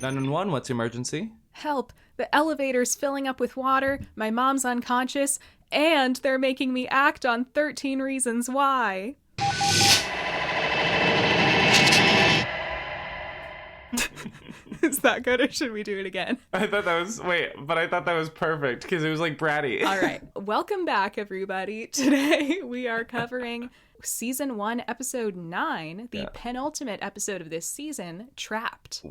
911, what's your emergency? Help, the elevator's filling up with water, my mom's unconscious, and they're making me act on 13 Reasons Why. Is that good, or should we do it again? I thought that was perfect because it was like bratty. All right. Welcome back, everybody. Today we are covering Season 1, Episode 9, the penultimate episode of this season, Trapped.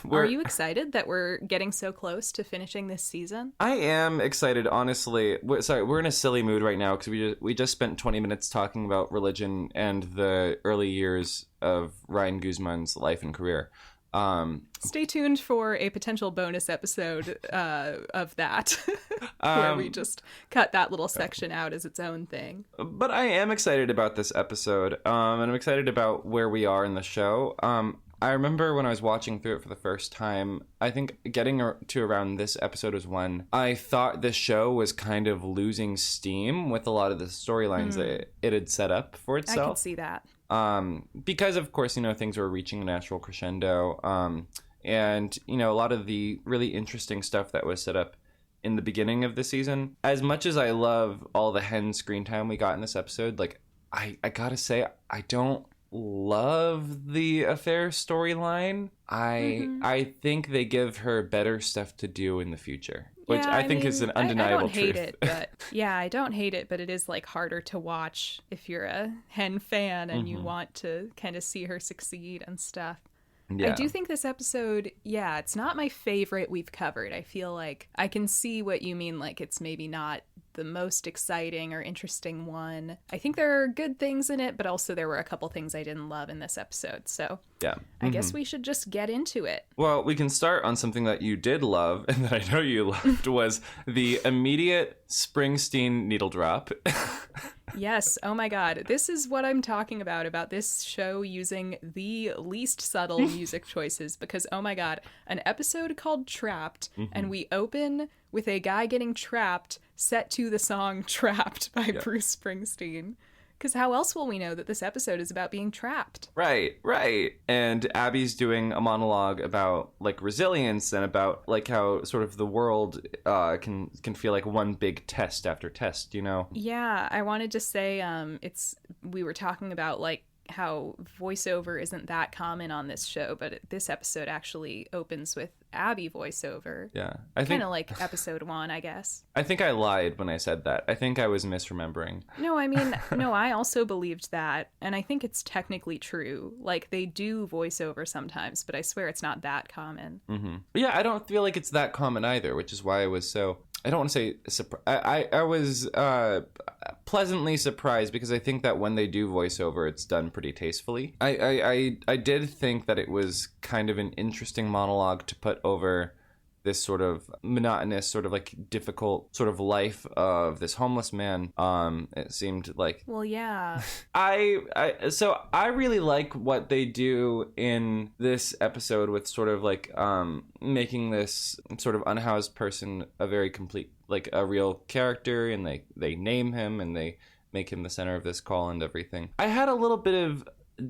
Are you excited that we're getting so close to finishing this season? I am excited, honestly. We're in a silly mood right now because we just spent 20 minutes talking about religion and the early years of Ryan Guzman's life and career. Stay tuned for a potential bonus episode of that, where we just cut that little section out as its own thing. But I am excited about this episode, and I'm excited about where we are in the show. I remember when I was watching through it for the first time, I think getting to around this episode was when I thought the show was kind of losing steam with a lot of the storylines that it had set up for itself. I can see that. Because, of course, things were reaching a natural crescendo. And, a lot of the really interesting stuff that was set up in the beginning of the season. As much as I love all the Hen screen time we got in this episode, like, I gotta say, I don't love the affair storyline. I think they give her better stuff to do in the future, which I think is an undeniable truth. I don't hate it, but I don't hate it, but it is like harder to watch if you're a Hen fan and you want to kind of see her succeed and stuff. Yeah. I do think this episode, it's not my favorite we've covered. I feel like I can see what you mean, like it's maybe not the most exciting or interesting one. I think there are good things in it, but also there were a couple things I didn't love in this episode. So I guess we should just get into it. Well, we can start on something that you did love and that I know you loved was the immediate Springsteen needle drop. Yes. Oh my God. This is what I'm talking about this show using the least subtle music choices because, oh my God, an episode called Trapped, and we open with a guy getting trapped set to the song Trapped by Bruce Springsteen. Because how else will we know that this episode is about being trapped? Right. And Abby's doing a monologue about like resilience and about like how sort of the world can feel like one big test after test, Yeah, I wanted to say we were talking about like how voiceover isn't that common on this show, but this episode actually opens with Abby voiceover. Yeah. Kind of like episode 1, I guess. I think I lied when I said that. I think I was misremembering. No, I mean, I also believed that, and I think it's technically true. Like, they do voiceover sometimes, but I swear it's not that common. Mm-hmm. Yeah, I don't feel like it's that common either, which is why I was so... I don't want to say I was pleasantly surprised because I think that when they do voiceover, it's done pretty tastefully. I did think that it was kind of an interesting monologue to put over this sort of monotonous, sort of like difficult sort of life of this homeless man. It seemed like... Well, yeah. So I really like what they do in this episode with sort of like making this sort of unhoused person a very complete, like a real character, and they name him and they make him the center of this call and everything. I had a little bit of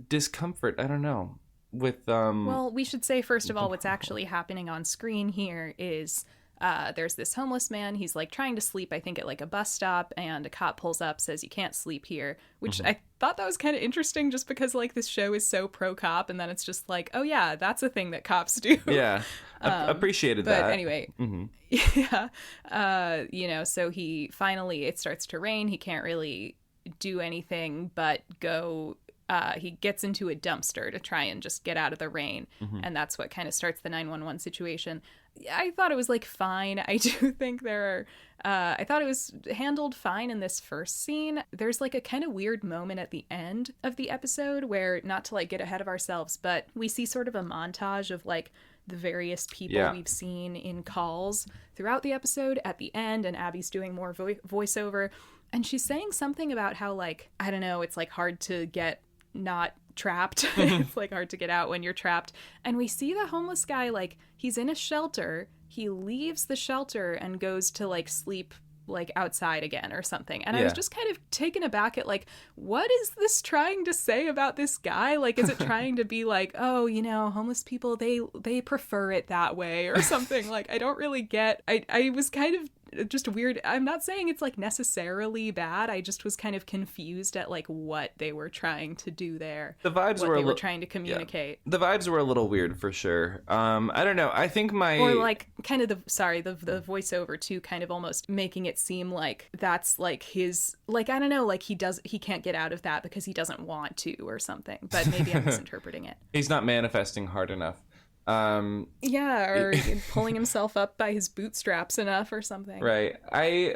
discomfort, I don't know, with well, we should say first of all what's actually happening on screen here is there's this homeless man. He's like trying to sleep, I think, at like a bus stop, and a cop pulls up, says you can't sleep here, which I thought that was kind of interesting just because like this show is so pro cop, and then it's just like, oh yeah, that's a thing that cops do. Yeah. Appreciated that. But anyway, so he finally, it starts to rain. He can't really do anything but go... he gets into a dumpster to try and just get out of the rain. And that's what kind of starts the 911 situation. I thought it was like fine. I do think I thought it was handled fine in this first scene. There's like a kind of weird moment at the end of the episode where, not to like get ahead of ourselves, but we see sort of a montage of like the various people we've seen in calls throughout the episode at the end, and Abby's doing more voiceover. And she's saying something about how like, I don't know, it's like hard to get not trapped. It's like hard to get out when you're trapped. And we see the homeless guy, like he's in a shelter. He leaves the shelter and goes to like sleep like outside again or something. And I Yeah. was just kind of taken aback at like, what is this trying to say about this guy? Like, is it trying to be like, oh, you know, homeless people, they prefer it that way or something? Like, I don't really get, I was kind of just weird. I'm not saying it's like necessarily bad. I just was kind of confused at like what they were trying to do there. The vibes what were they were trying to communicate. Yeah. The vibes were a little weird for sure. I don't know. I think or like kind of the voiceover too, kind of almost making it seem like that's like his, like, I don't know, like he can't get out of that because he doesn't want to or something. But maybe I'm misinterpreting it. He's not manifesting hard enough. Yeah, or pulling himself up by his bootstraps enough or something. Right.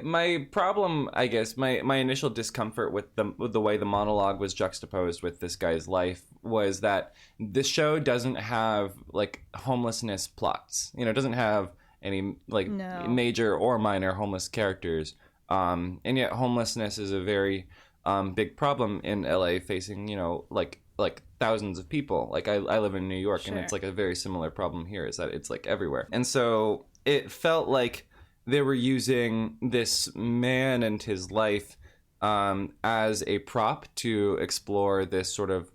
My problem, I guess, my initial discomfort with the way the monologue was juxtaposed with this guy's life was that this show doesn't have like homelessness plots. You know, it doesn't have any like major or minor homeless characters. And yet homelessness is a very big problem in LA, facing, you know, like thousands of people. Like I live in New York, Sure. and it's like a very similar problem here, is that it's like everywhere. And so it felt like they were using this man and his life as a prop to explore this sort of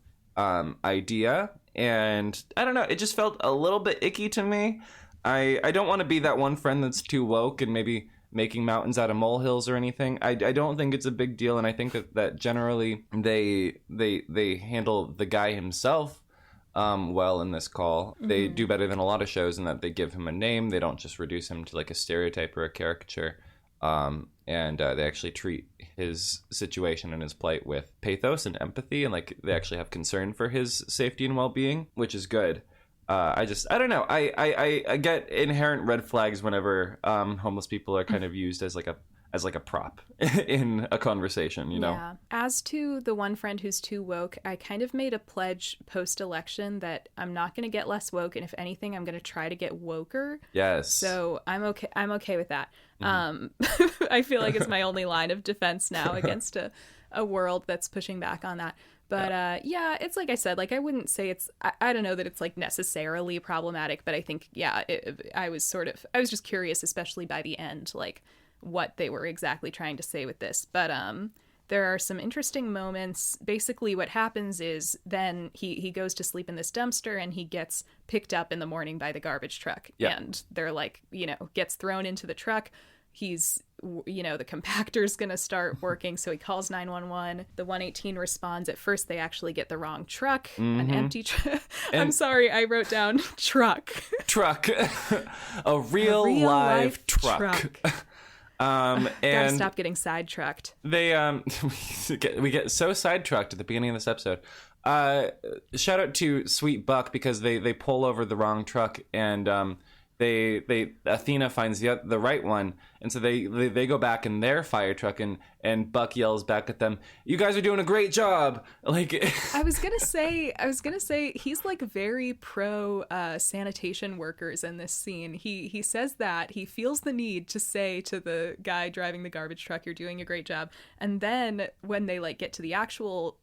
idea. And I don't know, it just felt a little bit icky to me. I don't want to be that one friend that's too woke and maybe making mountains out of molehills or anything. I don't think it's a big deal, and I think that generally they handle the guy himself well in this call. Mm-hmm. They do better than a lot of shows in that they give him a name. They don't just reduce him to like a stereotype or a caricature. And they actually treat his situation and his plight with pathos and empathy, and like they actually have concern for his safety and well-being, which is good. I don't know. I get inherent red flags whenever homeless people are kind of used as like a prop in a conversation, you know? Yeah. As to the one friend who's too woke, I kind of made a pledge post-election that I'm not going to get less woke, and if anything, I'm going to try to get woker. Yes. So I'm okay with that. I feel like it's my only line of defense now against a world that's pushing back on that. But yeah, it's like I said, like I wouldn't say it's, I don't know that it's like necessarily problematic, but I think, yeah, I was just curious, especially by the end, like what they were exactly trying to say with this. But there are some interesting moments. Basically what happens is then he goes to sleep in this dumpster and he gets picked up in the morning by the garbage truck. Yeah. And they're like, you know, gets thrown into the truck. He's, you know, the compactor's gonna start working, so he calls 911. The 118 responds. At first they actually get the wrong truck, an empty truck. I'm sorry, I wrote down truck. A real live truck. And gotta stop getting sidetracked. They we get so sidetracked at the beginning of this episode. Shout out to Sweet Buck, because they pull over the wrong truck, and Athena finds the right one, and so they go back in their fire truck, and Buck yells back at them, "You guys are doing a great job!" Like I was gonna say he's like very pro sanitation workers in this scene. He says that he feels the need to say to the guy driving the garbage truck, "You're doing a great job," and then when they like get to the actual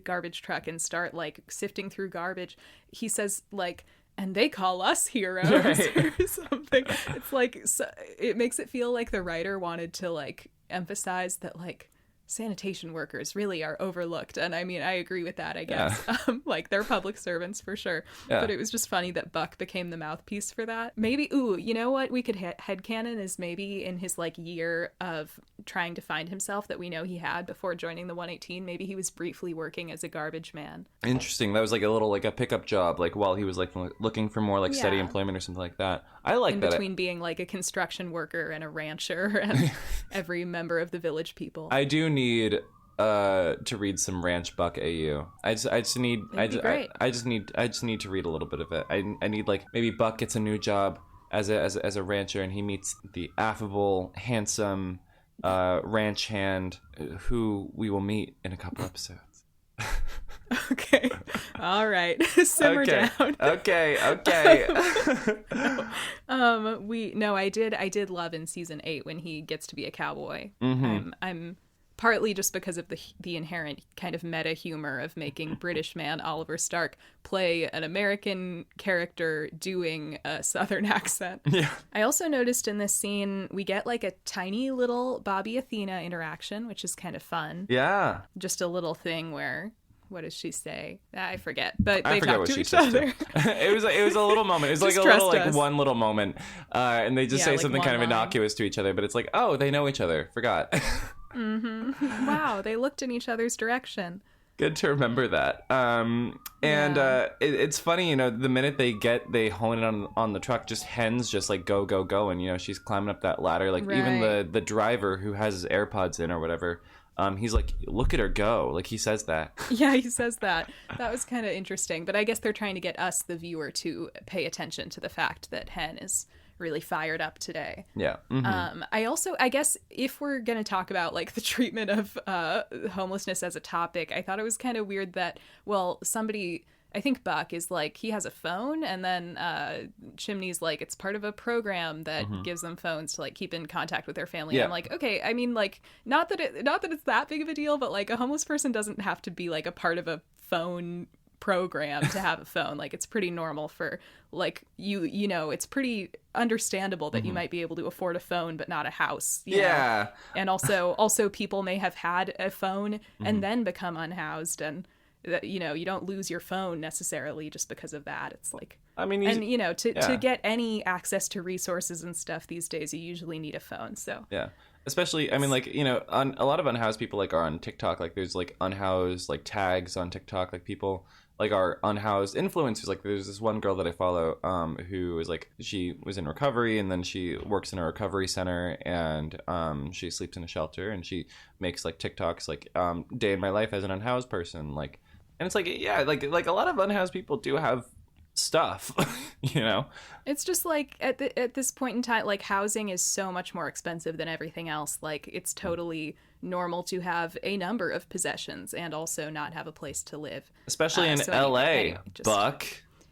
garbage truck and start like sifting through garbage, he says like, "And they call us heroes," right, or something. It's like, so, it makes it feel like the writer wanted to like emphasize that like sanitation workers really are overlooked. And I mean, I agree with that, I guess. Yeah. Like they're public servants for sure. Yeah. But it was just funny that Buck became the mouthpiece for that. Maybe, you know what we could headcanon is maybe in his like year of trying to find himself that we know he had before joining the 118, maybe he was briefly working as a garbage man. Interesting. That was like a little like a pickup job, like while he was like looking for more like steady employment or something like that. I like that. In between being like a construction worker and a rancher and every member of the village people. I do need to read some Ranch Buck AU. I just need to read a little bit of it. I need like maybe Buck gets a new job as a rancher, and he meets the affable, handsome ranch hand who we will meet in a couple episodes. Okay. All right. Simmer down. Okay. I did love in season 8 when he gets to be a cowboy. Mm-hmm. I'm partly just because of the inherent kind of meta humor of making British man Oliver Stark play an American character doing a Southern accent. Yeah. I also noticed in this scene we get like a tiny little Bobby Athena interaction, which is kind of fun. Yeah. Just a little thing where, what does she say? I forget. But they forget talk what to she each says other. it was a little moment. It was like Just a little trust us. one little moment, and they just say like something kind of one line. innocuous to each other, but it's like, oh, they know each other. Forgot. Wow, they looked in each other's direction. Good to remember that. It's funny, the minute they hone it on the truck, just Hen's just like go go go, and she's climbing up that ladder. Like even the driver who has his AirPods in or whatever. He's like, look at her go. Like, he says that. Yeah, he says that. That was kind of interesting. But I guess they're trying to get us, the viewer, to pay attention to the fact that Hen is really fired up today. Yeah. Mm-hmm. I guess if we're going to talk about, like, the treatment of homelessness as a topic, I thought it was kind of weird that, well, somebody... I think Buck is like, he has a phone, and then Chimney's like, it's part of a program that gives them phones to like keep in contact with their family. Yeah. And I'm like, okay, I mean, like, not that it's that big of a deal, but like a homeless person doesn't have to be like a part of a phone program to have a phone. Like, it's pretty normal for like you know, it's pretty understandable that you might be able to afford a phone but not a house. You know? And also people may have had a phone and then become unhoused, and that you don't lose your phone necessarily just because of that. It's like, I mean, and to get any access to resources and stuff these days, you usually need a phone. So yeah, especially, I mean, like, on a lot of unhoused people like are on TikTok. Like, there's like unhoused like tags on TikTok. Like, people like are unhoused influencers. Like, there's this one girl that I follow who is like, she was in recovery, and then she works in a recovery center, and she sleeps in a shelter, and she makes like TikToks like day in my life as an unhoused person, like. And it's like, yeah, like a lot of unhoused people do have stuff, It's just like at this point in time, like, housing is so much more expensive than everything else. Like, it's totally normal to have a number of possessions and also not have a place to live. Especially in LA, Buck.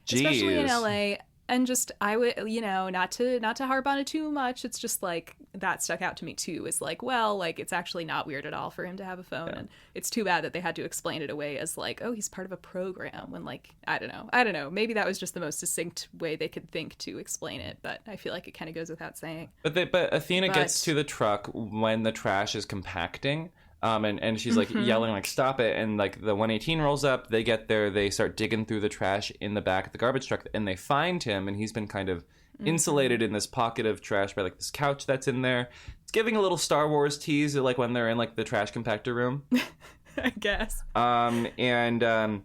Jeez. Especially in LA. And just, I would, not to harp on it too much. It's just like, that stuck out to me too. Is like, well, like, it's actually not weird at all for him to have a phone. Yeah. And it's too bad that they had to explain it away as like, oh, he's part of a program. When, like, I don't know. Maybe that was just the most succinct way they could think to explain it. But I feel like it kind of goes without saying. But Athena gets to the truck when the trash is compacting. And she's like yelling like, stop it, and like the 118 rolls up, they get there, they start digging through the trash in the back of the garbage truck, and they find him, and he's been kind of insulated in this pocket of trash by like this couch that's in there. It's giving a little Star Wars tease, like when they're in like the trash compactor room. I guess.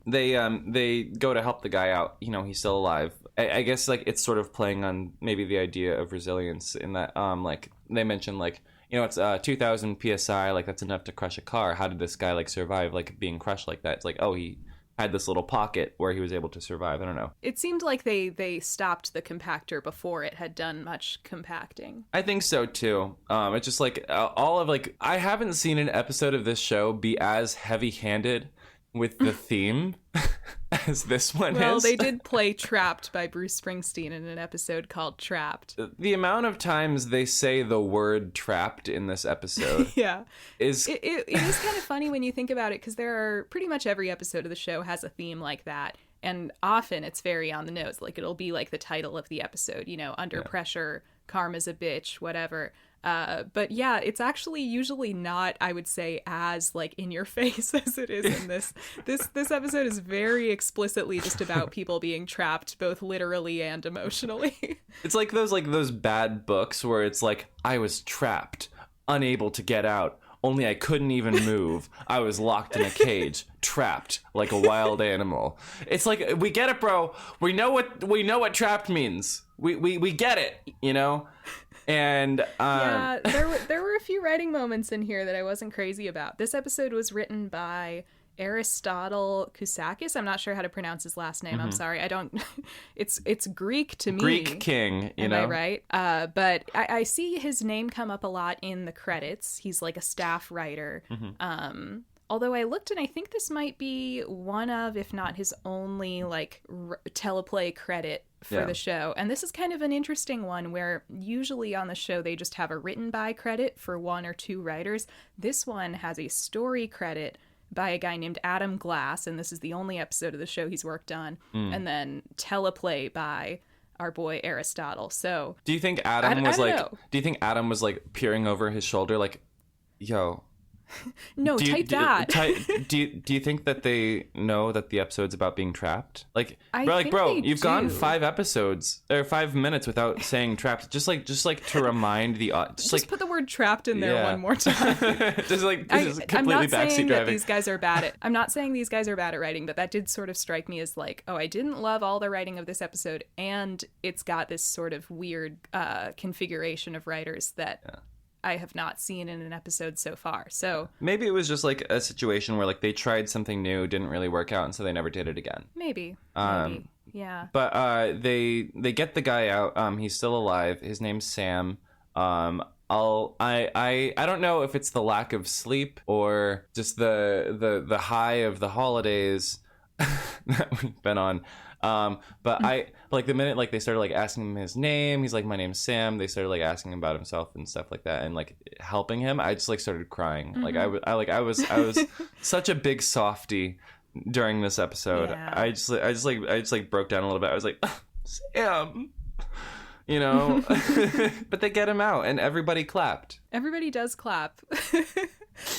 They go to help the guy out. He's still alive. I guess like it's sort of playing on maybe the idea of resilience in that like they mention like, it's 2,000 psi, like that's enough to crush a car. How did this guy like survive like being crushed like that? It's like, oh, he had this little pocket where he was able to survive. I don't know. It seemed like they stopped the compactor before it had done much compacting. I think so too. It's just like all of like, I haven't seen an episode of this show be as heavy-handed with the theme as this one is. Well, they did play Trapped by Bruce Springsteen in an episode called Trapped. The amount of times they say the word trapped in this episode is... It is kind of funny when you think about it, because there are pretty much every episode of the show has a theme like that. And often it's very on the nose. Like, it'll be like the title of the episode, under pressure, karma's a bitch, whatever. But yeah, it's actually usually not, I would say, as like in your face as it is in this. This episode is very explicitly just about people being trapped, both literally and emotionally. It's like those bad books where it's like, I was trapped, unable to get out. Only I couldn't even move. I was locked in a cage, trapped like a wild animal. It's like, we get it, bro. We know what trapped means. We get it, And yeah, there were a few writing moments in here that I wasn't crazy about. This episode was written by Aristotle Kousakis. I'm not sure how to pronounce his last name. I'm sorry. I don't. It's Greek to me. Greek king, Am I right? But I see his name come up a lot in the credits. He's like a staff writer Although I looked and I think this might be one of, if not his only, like, teleplay credit for the show. And this is kind of an interesting one where usually on the show they just have a written by credit for one or two writers. This one has a story credit by a guy named Adam Glass, and this is the only episode of the show he's worked on, and then teleplay by our boy Aristotle. So do you think Adam was like peering over his shoulder like, yo, no, type that. Do you think that they know that the episode's about being trapped? Like, you've gone 5 episodes or 5 minutes without saying trapped. Just like to remind the just put the word trapped in there one more time. Just like this is completely backseat driving. These guys are bad at. I'm not saying these guys are bad at writing, but that did sort of strike me as like, oh, I didn't love all the writing of this episode, and it's got this sort of weird configuration of writers that. Yeah. I have not seen in an episode so far. So maybe it was just like a situation where like they tried something new, didn't really work out, and so they never did it again. Maybe. Yeah. But they get the guy out. He's still alive. His name's Sam. I don't know if it's the lack of sleep or just the high of the holidays that we've been on. But I like the minute like they started like asking him his name, he's like, my name's Sam. They started like asking him about himself and stuff like that, and like helping him. I just like started crying. Like I was such a big softie during this episode. Yeah. I just broke down a little bit. I was like, Sam, you know. But they get him out, and everybody clapped. Everybody does clap.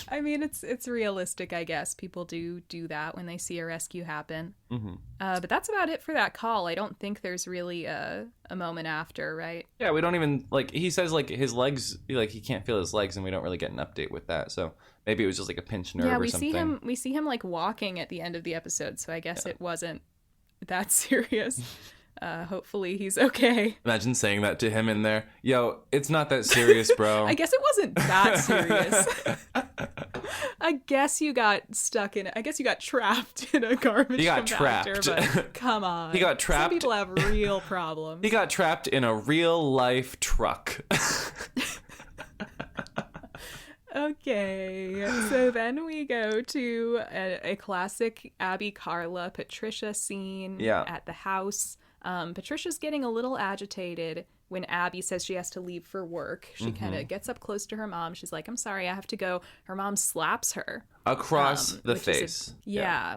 I mean, it's realistic, I guess. People do that when they see a rescue happen. Mm-hmm. But that's about it for that call. I don't think there's really a moment after, right? Yeah, we don't even, like, he says, like, his legs, like, he can't feel his legs, and we don't really get an update with that. So maybe it was just, like, a pinched nerve or something. We see him, like, walking at the end of the episode, so I guess it wasn't that serious. Hopefully he's okay. Imagine saying that to him in there. Yo, it's not that serious, bro. I guess it wasn't that serious. I guess you got trapped in a garbage compactor. He got trapped. But come on. He got trapped. Some people have real problems. He got trapped in a real life truck. Okay, so then we go to a classic Abby, Carla, Patricia scene at the house. Patricia's getting a little agitated when Abby says she has to leave for work. She kind of gets up close to her mom. She's like, I'm sorry, I have to go. Her mom slaps her. Across the face.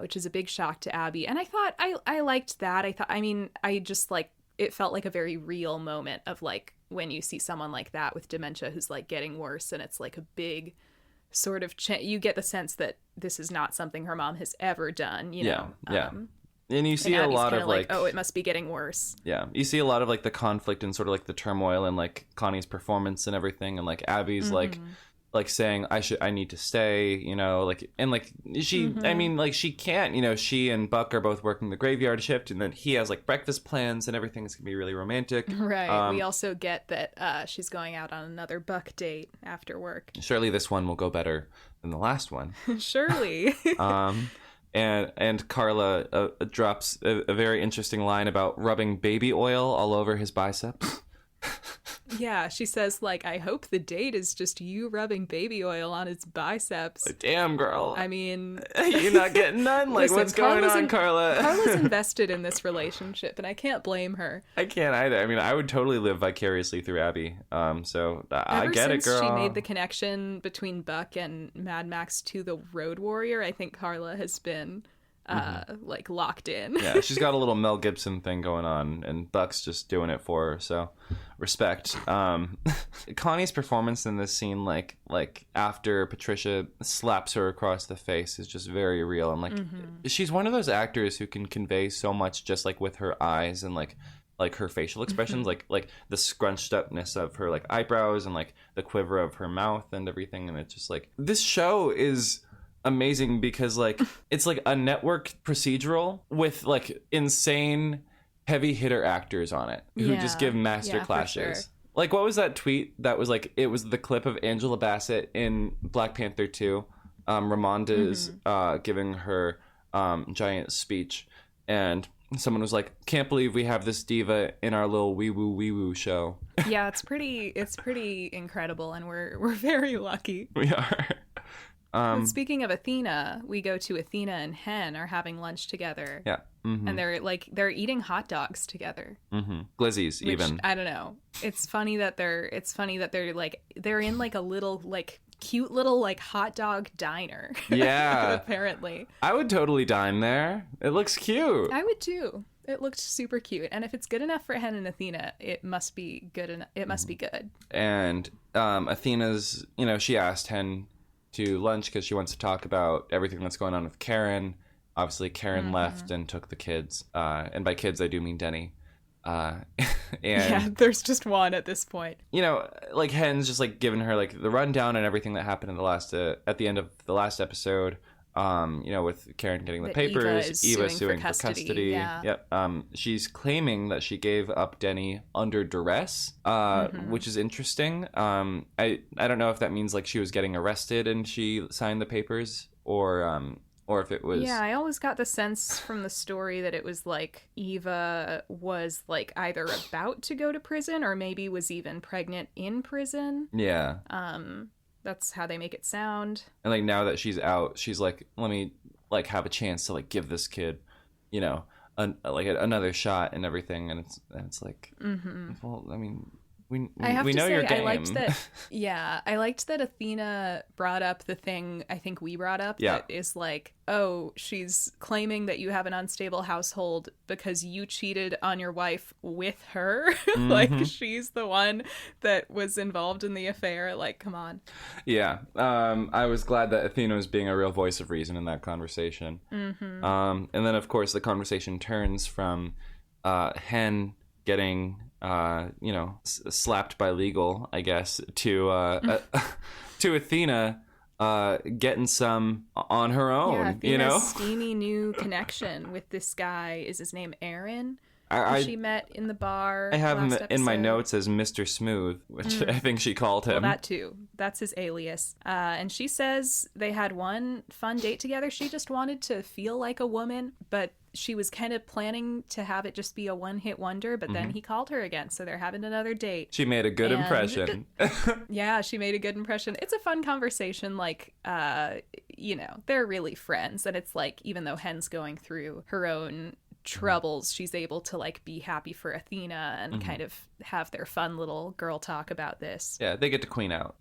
Which is a big shock to Abby. And I thought, I liked that. I just like, it felt like a very real moment of like, when you see someone like that with dementia who's like getting worse, and it's like a big sort of, you get the sense that this is not something her mom has ever done, you know? Yeah. And you see a lot of like, oh, it must be getting worse. Yeah. You see a lot of like the conflict and sort of like the turmoil and like Connie's performance and everything. And like Abby's like saying, I need to stay, you know, like, and like she, I mean, like she can't, you know, she and Buck are both working the graveyard shift, and then he has like breakfast plans and everything's gonna be really romantic. Right. We also get that she's going out on another Buck date after work. Surely this one will go better than the last one. Surely. And Carla drops a very interesting line about rubbing baby oil all over his biceps. Yeah, she says, like, I hope the date is just you rubbing baby oil on his biceps. Like, damn, girl. I mean... You're not getting none? Like, listen, what's going on, Carla? Carla's invested in this relationship, and I can't blame her. I can't either. I mean, I would totally live vicariously through Abby. So I get it, girl. Ever since she made the connection between Buck and Mad Max to the Road Warrior, I think Carla has been... like locked in. Yeah, she's got a little Mel Gibson thing going on, and Buck's just doing it for her, so respect. Connie's performance in this scene, like after Patricia slaps her across the face, is just very real, and like she's one of those actors who can convey so much just like with her eyes and like her facial expressions, like the scrunched upness of her like eyebrows and like the quiver of her mouth and everything, and it's just like this show is amazing because like it's like a network procedural with like insane heavy hitter actors on it who just give master classes. Sure. Like, what was that tweet that was like, it was the clip of Angela Bassett in Black Panther 2. Ramonda's giving her giant speech, and someone was like, can't believe we have this diva in our little wee woo show. Yeah, it's pretty incredible, and we're very lucky. We are. But speaking of Athena, we go to Athena and Hen are having lunch together. Yeah. Mm-hmm. And they're eating hot dogs together. Mm-hmm. Glizzies, which, even. I don't know. It's funny that they're like they're in like a little like cute little like hot dog diner. Yeah. Apparently. I would totally dine there. It looks cute. I would too. It looked super cute. And if it's good enough for Hen and Athena, it must be good. It must be good. And Athena's, she asked Hen to lunch because she wants to talk about everything that's going on with Karen. Obviously, Karen left and took the kids. And by kids, I do mean Denny. And yeah, there's just one at this point. Like Hen's just like giving her like the rundown and everything that happened in the last at the end of the last episode. With Karen getting the papers, Eva suing for custody. Yeah. Yep. She's claiming that she gave up Denny under duress, which is interesting. I don't know if that means like she was getting arrested and she signed the papers, or if it was... Yeah, I always got the sense from the story that it was like Eva was like either about to go to prison or maybe was even pregnant in prison. Yeah. That's how they make it sound. And like now that she's out, she's like, let me like have a chance to like give this kid, another shot and everything. And it's like, well, I mean... We know your game. I liked that. Yeah, I liked that Athena brought up the thing I think we brought up. Yeah. That is like, oh, she's claiming that you have an unstable household because you cheated on your wife with her. Like she's the one that was involved in the affair. Like, come on. Yeah, I was glad that Athena was being a real voice of reason in that conversation. And then of course the conversation turns from Hen getting slapped by legal, I guess, to Athena getting some on her own. Yeah, Athena's steamy new connection with this guy. Is his name Aaron? She met in the bar. I have him last in my episode. notes as Mr. Smooth, which I think she called him. Well, that too. That's his alias. And she says they had one fun date together. She just wanted to feel like a woman, but she was kind of planning to have it just be a one-hit wonder, but then he called her again, so they're having another date. She made a good impression. Yeah, she made a good impression. It's a fun conversation, like, they're really friends, and it's like, even though Hen's going through her own troubles, she's able to like be happy for Athena and kind of have their fun little girl talk about this. Yeah, they get to queen out.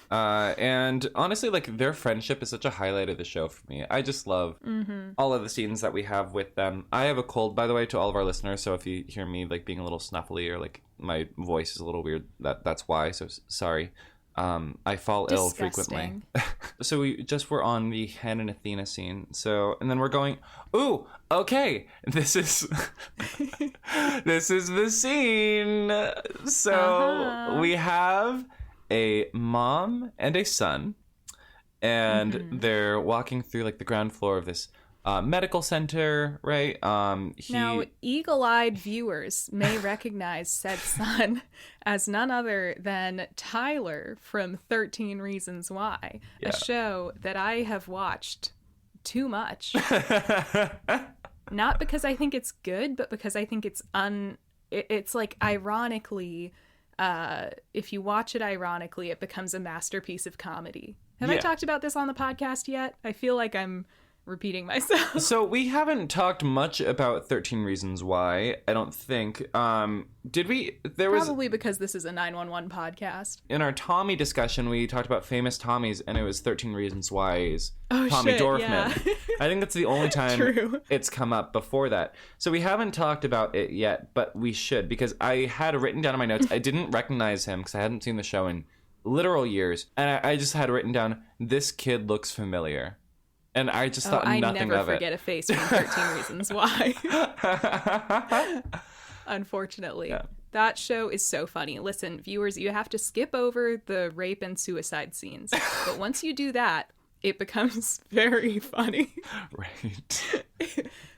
And honestly, like their friendship is such a highlight of the show for me. I just love all of the scenes that we have with them. I have a cold, by the way, to all of our listeners, so if you hear me like being a little snuffly or like my voice is a little weird, that's why, so sorry. I fall ill frequently. So we just were on the Hen and Athena scene. And then we're going, ooh, okay, this is the scene. So we have a mom and a son, and they're walking through like the ground floor of this medical center, right? Now, eagle-eyed viewers may recognize said son as none other than Tyler from 13 Reasons Why, a show that I have watched too much. Not because I think it's good, but because I think it's like ironically, if you watch it ironically, it becomes a masterpiece of comedy. Have I talked about this on the podcast yet? I feel like I'm repeating myself. So we haven't talked much about 13 Reasons Why, I don't think. Did we? Probably because this is a 911 podcast. In our Tommy discussion, we talked about famous Tommies, and it was 13 Reasons Why's Tommy Dorfman. Yeah. I think that's the only time it's come up before that. So we haven't talked about it yet, but we should, because I had written down in my notes, I didn't recognize him because I hadn't seen the show in literal years, and I just had written down, this kid looks familiar. And I just thought nothing of it. I never forget a face from 13 Reasons Why. Unfortunately. Yeah. That show is so funny. Listen, viewers, you have to skip over the rape and suicide scenes. But once you do that, it becomes very funny. Right.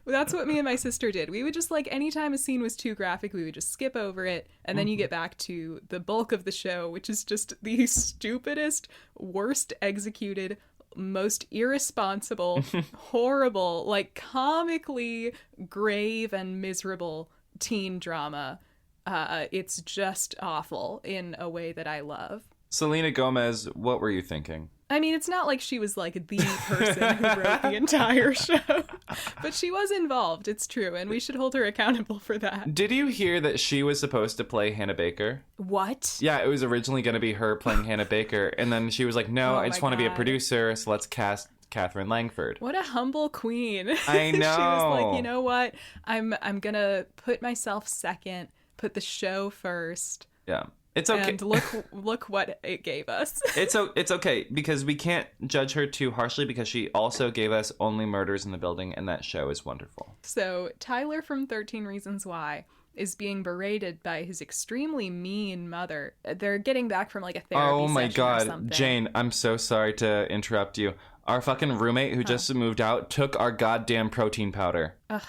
That's what me and my sister did. We would just like, anytime a scene was too graphic, we would just skip over it. And then you get back to the bulk of the show, which is just the stupidest, worst executed, most irresponsible, horrible, like comically grave and miserable teen drama. It's just awful in a way that I love. Selena Gomez, what were you thinking? I mean, it's not like she was like the person who wrote the entire show, but she was involved. It's true, and we should hold her accountable for that. Did you hear that she was supposed to play Hannah Baker? What? Yeah, it was originally going to be her playing Hannah Baker, and then she was like, no, I just want to be a producer, so let's cast Catherine Langford. What a humble queen. I know. She was like, you know what? I'm going to put myself second, put the show first. Yeah. It's okay. And look what it gave us. It's okay because we can't judge her too harshly because she also gave us Only Murders in the Building, and that show is wonderful. So Tyler from 13 Reasons Why is being berated by his extremely mean mother. They're getting back from like a therapy session or something. Jane, I'm so sorry to interrupt you. Our fucking roommate who just moved out took our goddamn protein powder. Ugh.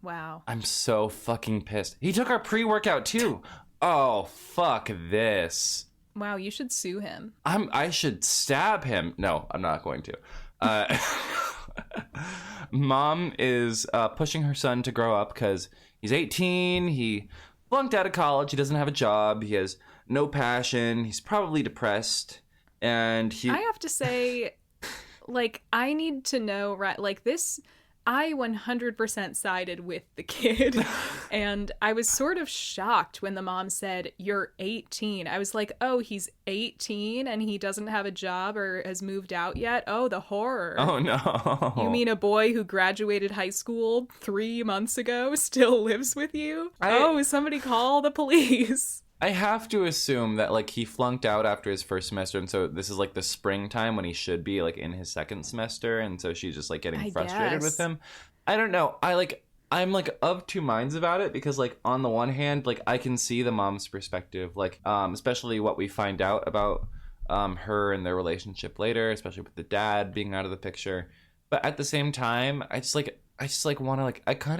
Wow. I'm so fucking pissed. He took our pre-workout too. Oh, fuck this. Wow, you should sue him. I should stab him. No, I'm not going to. Mom is pushing her son to grow up because he's 18. He flunked out of college. He doesn't have a job. He has no passion. He's probably depressed. And I have to say, like, I need to know, right? Like, this... I 100% sided with the kid, and I was sort of shocked when the mom said, you're 18. I was like, oh, he's 18 and he doesn't have a job or has moved out yet? Oh, the horror. Oh, no. You mean a boy who graduated high school 3 months ago still lives with you? Oh, somebody call the police. I have to assume that, like, he flunked out after his first semester, and so this is, like, the springtime when he should be, like, in his second semester, and so she's just, like, getting frustrated with him. I don't know. I'm, like, of two minds about it, because, like, on the one hand, like, I can see the mom's perspective, like, especially what we find out about her and their relationship later, especially with the dad being out of the picture. But at the same time, I kind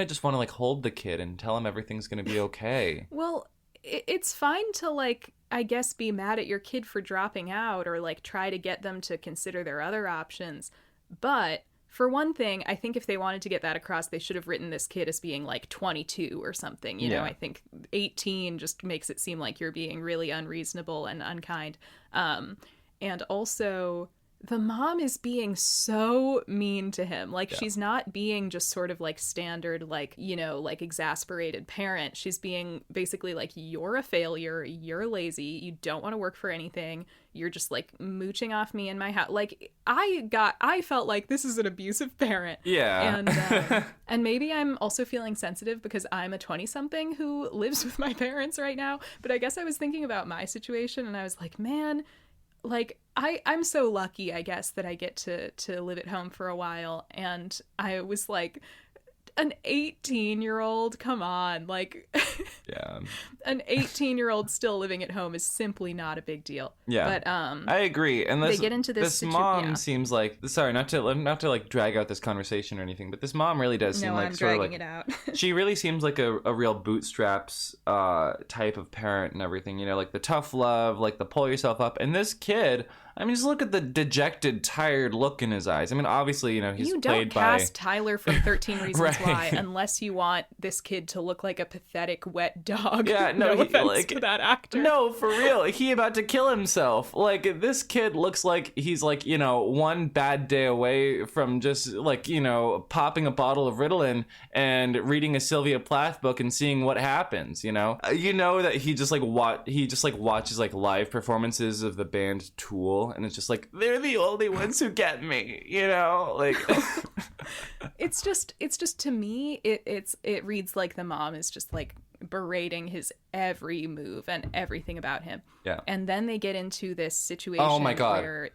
of just want to, like, hold the kid and tell him everything's going to be okay. Well... It's fine to, like, I guess be mad at your kid for dropping out or, like, try to get them to consider their other options. But, for one thing, I think if they wanted to get that across, they should have written this kid as being, like, 22 or something. You know, I think 18 just makes it seem like you're being really unreasonable and unkind. And also... the mom is being so mean to him. Like, she's not being just sort of, like, standard, like, you know, like, exasperated parent. She's being basically like, you're a failure, you're lazy, you don't want to work for anything, you're just, like, mooching off me in my house. Like, I felt like this is an abusive parent. Yeah. And maybe I'm also feeling sensitive because I'm a 20-something who lives with my parents right now. But I guess I was thinking about my situation, and I was like, man... like, I'm so lucky, I guess, that I get to live at home for a while. And I was like, an 18-year-old, come on. Like, yeah, an 18-year-old still living at home is simply not a big deal. Yeah, but I agree. And they get into this mom seems like, sorry, not to like drag out this conversation or anything, but this mom really does seem like I'm sort of dragging like it out. she really seems like a real bootstraps type of parent and everything. You know, like the tough love, like the pull yourself up. And this kid, I mean, just look at the dejected, tired look in his eyes. I mean, obviously, you know, he's played by... You don't cast Tyler from 13 Reasons Why unless you want this kid to look like a pathetic, wet dog. Yeah, no, offense to that actor. No, for real. He about to kill himself. Like, this kid looks like he's, like, you know, one bad day away from just, like, you know, popping a bottle of Ritalin and reading a Sylvia Plath book and seeing what happens, you know? You know that he just, like, watches, like, live performances of the band Tool, and it's just like, they're the only ones who get me, you know? Like... It's just to me, it reads like the mom is just, like, berating his every move and everything about him. Yeah. And then they get into this situation where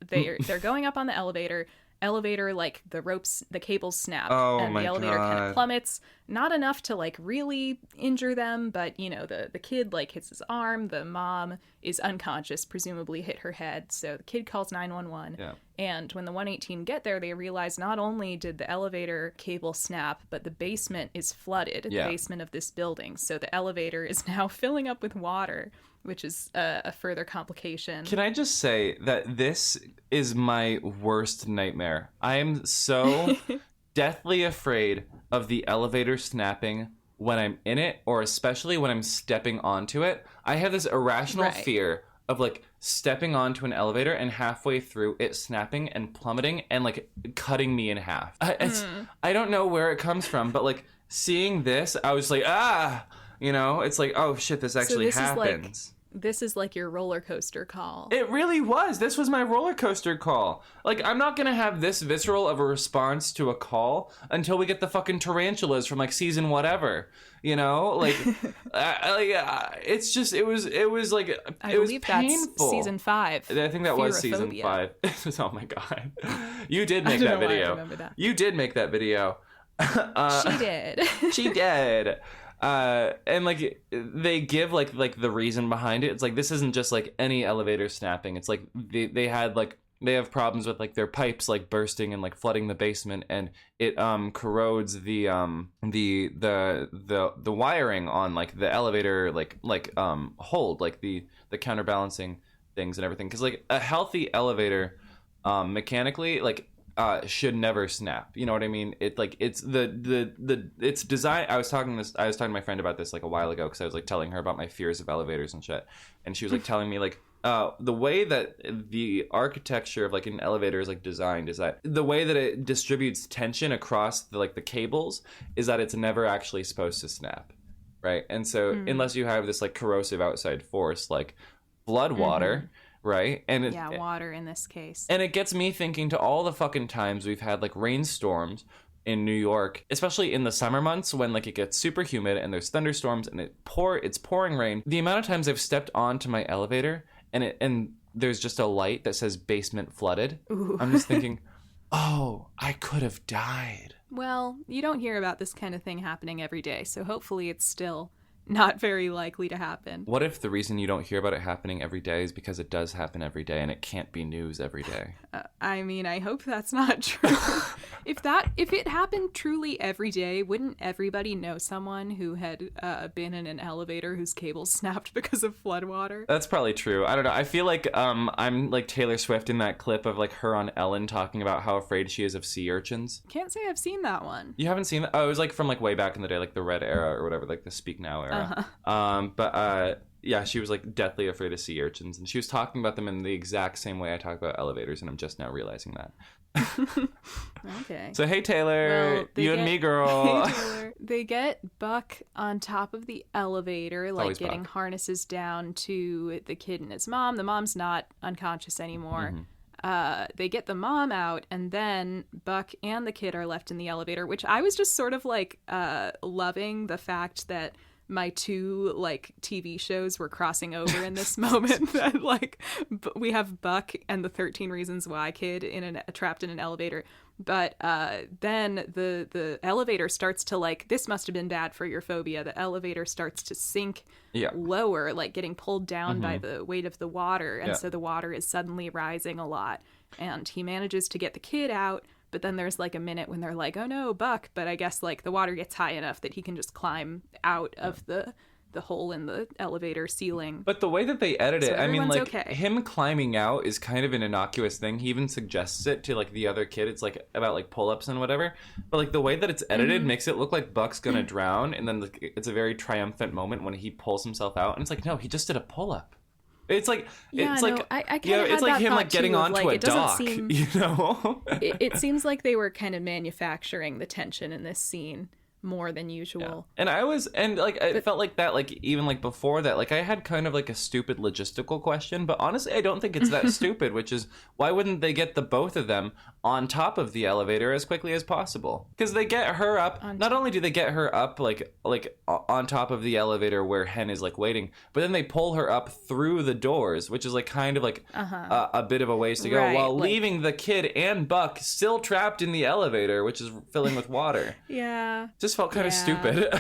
they're going up on the elevator, like, the cables snap, and the elevator kind of plummets. Not enough to, like, really injure them, but, you know, the kid, like, hits his arm. The mom is unconscious, presumably hit her head. So the kid calls 911. Yeah. And when the 118 get there, they realize not only did the elevator cable snap, but the basement is flooded, the basement of this building. So the elevator is now filling up with water, which is a further complication. Can I just say that this is my worst nightmare? I am so deathly afraid of the elevator snapping when I'm in it, or especially when I'm stepping onto it. I have this irrational fear of like stepping onto an elevator and halfway through it snapping and plummeting and like cutting me in half. I don't know where it comes from, but like seeing this, I was like, it's like, oh shit, this actually happens. This is like your roller coaster call. It really was. This was my roller coaster call. Like, I'm not going to have this visceral of a response to a call until we get the fucking tarantulas from, like, season whatever. You know? Like, it's just, it was like, it was painful. That's season 5. I think that was season 5. Oh, my God. You did make that video. I remember that. You did make that video. She did. She did. And like they give like the reason behind it. It's like this isn't just like any elevator snapping. It's like they have problems with like their pipes like bursting and like flooding the basement, and it corrodes the wiring on like the elevator hold, like the counterbalancing things and everything. Because like a healthy elevator mechanically should never snap. You know what I mean? It's it's design. I was talking to my friend about this like a while ago, because I was like telling her about my fears of elevators and shit, and she was like telling me like the way that the architecture of like an elevator is like designed is that the way that it distributes tension across the cables is that it's never actually supposed to snap, right? And so unless you have this like corrosive outside force like flood water. Right? And water in this case. And it gets me thinking to all the fucking times we've had like rainstorms in New York, especially in the summer months when like it gets super humid and there's thunderstorms and it's pouring rain. The amount of times I've stepped onto my elevator and there's just a light that says basement flooded. Ooh. I'm just thinking, oh, I could have died. Well, you don't hear about this kind of thing happening every day, so hopefully it's still not very likely to happen. What if the reason you don't hear about it happening every day is because it does happen every day and it can't be news every day? I mean, I hope that's not true. If it happened truly every day, wouldn't everybody know someone who had been in an elevator whose cables snapped because of floodwater? That's probably true. I don't know. I feel like I'm like Taylor Swift in that clip of like her on Ellen talking about how afraid she is of sea urchins. Can't say I've seen that one. You haven't seen that? Oh, it was like from like way back in the day, like the Red era or whatever, like the Speak Now era. Yeah, she was like deathly afraid of sea urchins, and she was talking about them in the exact same way I talk about elevators, and I'm just now realizing that. Okay. So hey Taylor, and me, girl. Hey Taylor. They get Buck on top of the elevator, like getting harnesses down to the kid and his mom. The mom's not unconscious anymore. They get the mom out, and then Buck and the kid are left in the elevator, which I was just sort of like loving the fact that my two like TV shows were crossing over in this moment. That like we have Buck and the 13 Reasons Why kid trapped in an elevator, but then the elevator starts to like, this must have been bad for your phobia. The elevator starts to sink lower, like getting pulled down by the weight of the water, and so the water is suddenly rising a lot, and he manages to get the kid out. But then there's like a minute when they're like, oh no, Buck. But I guess like the water gets high enough that he can just climb out of the hole in the elevator ceiling. But the way that they edit it, I mean, like him climbing out is kind of an innocuous thing. He even suggests it to like the other kid. It's like about like pull-ups and whatever. But like the way that it's edited makes it look like Buck's gonna drown. And then like, it's a very triumphant moment when he pulls himself out. And it's like, no, he just did a pull-up. It's like it's like him like getting onto a dock. You know, it seems like they were kind of manufacturing the tension in this scene more than usual. And I felt like that, like even like before that, like I had kind of like a stupid logistical question, but honestly I don't think it's that stupid, which is why wouldn't they get the both of them on top of the elevator as quickly as possible? Because they get her up, not only do they get her up like on top of the elevator where Hen is like waiting, but then they pull her up through the doors, which is like kind of like a bit of a ways to go, while leaving the kid and Buck still trapped in the elevator, which is filling with water. Just felt kind of stupid.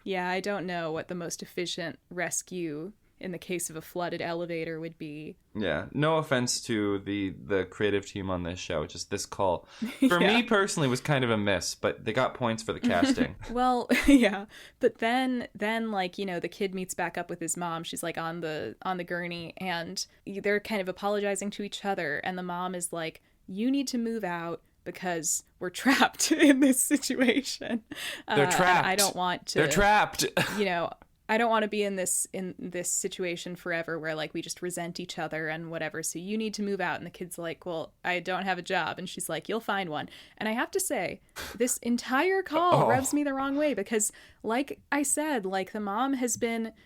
Yeah, I don't know what the most efficient rescue in the case of a flooded elevator would be. Yeah, no offense to the creative team on this show, just this call for me personally was kind of a miss, but they got points for the casting. Well, yeah, but then like, you know, the kid meets back up with his mom. She's like on the gurney, and they're kind of apologizing to each other, and the mom is like, you need to move out because we're trapped in this situation. They're trapped. I don't want to. They're trapped. You know, I don't want to be in this situation forever where like we just resent each other and whatever. So you need to move out. And the kid's like, well, I don't have a job. And she's like, you'll find one. And I have to say, this entire call rubs me the wrong way because, like I said, like the mom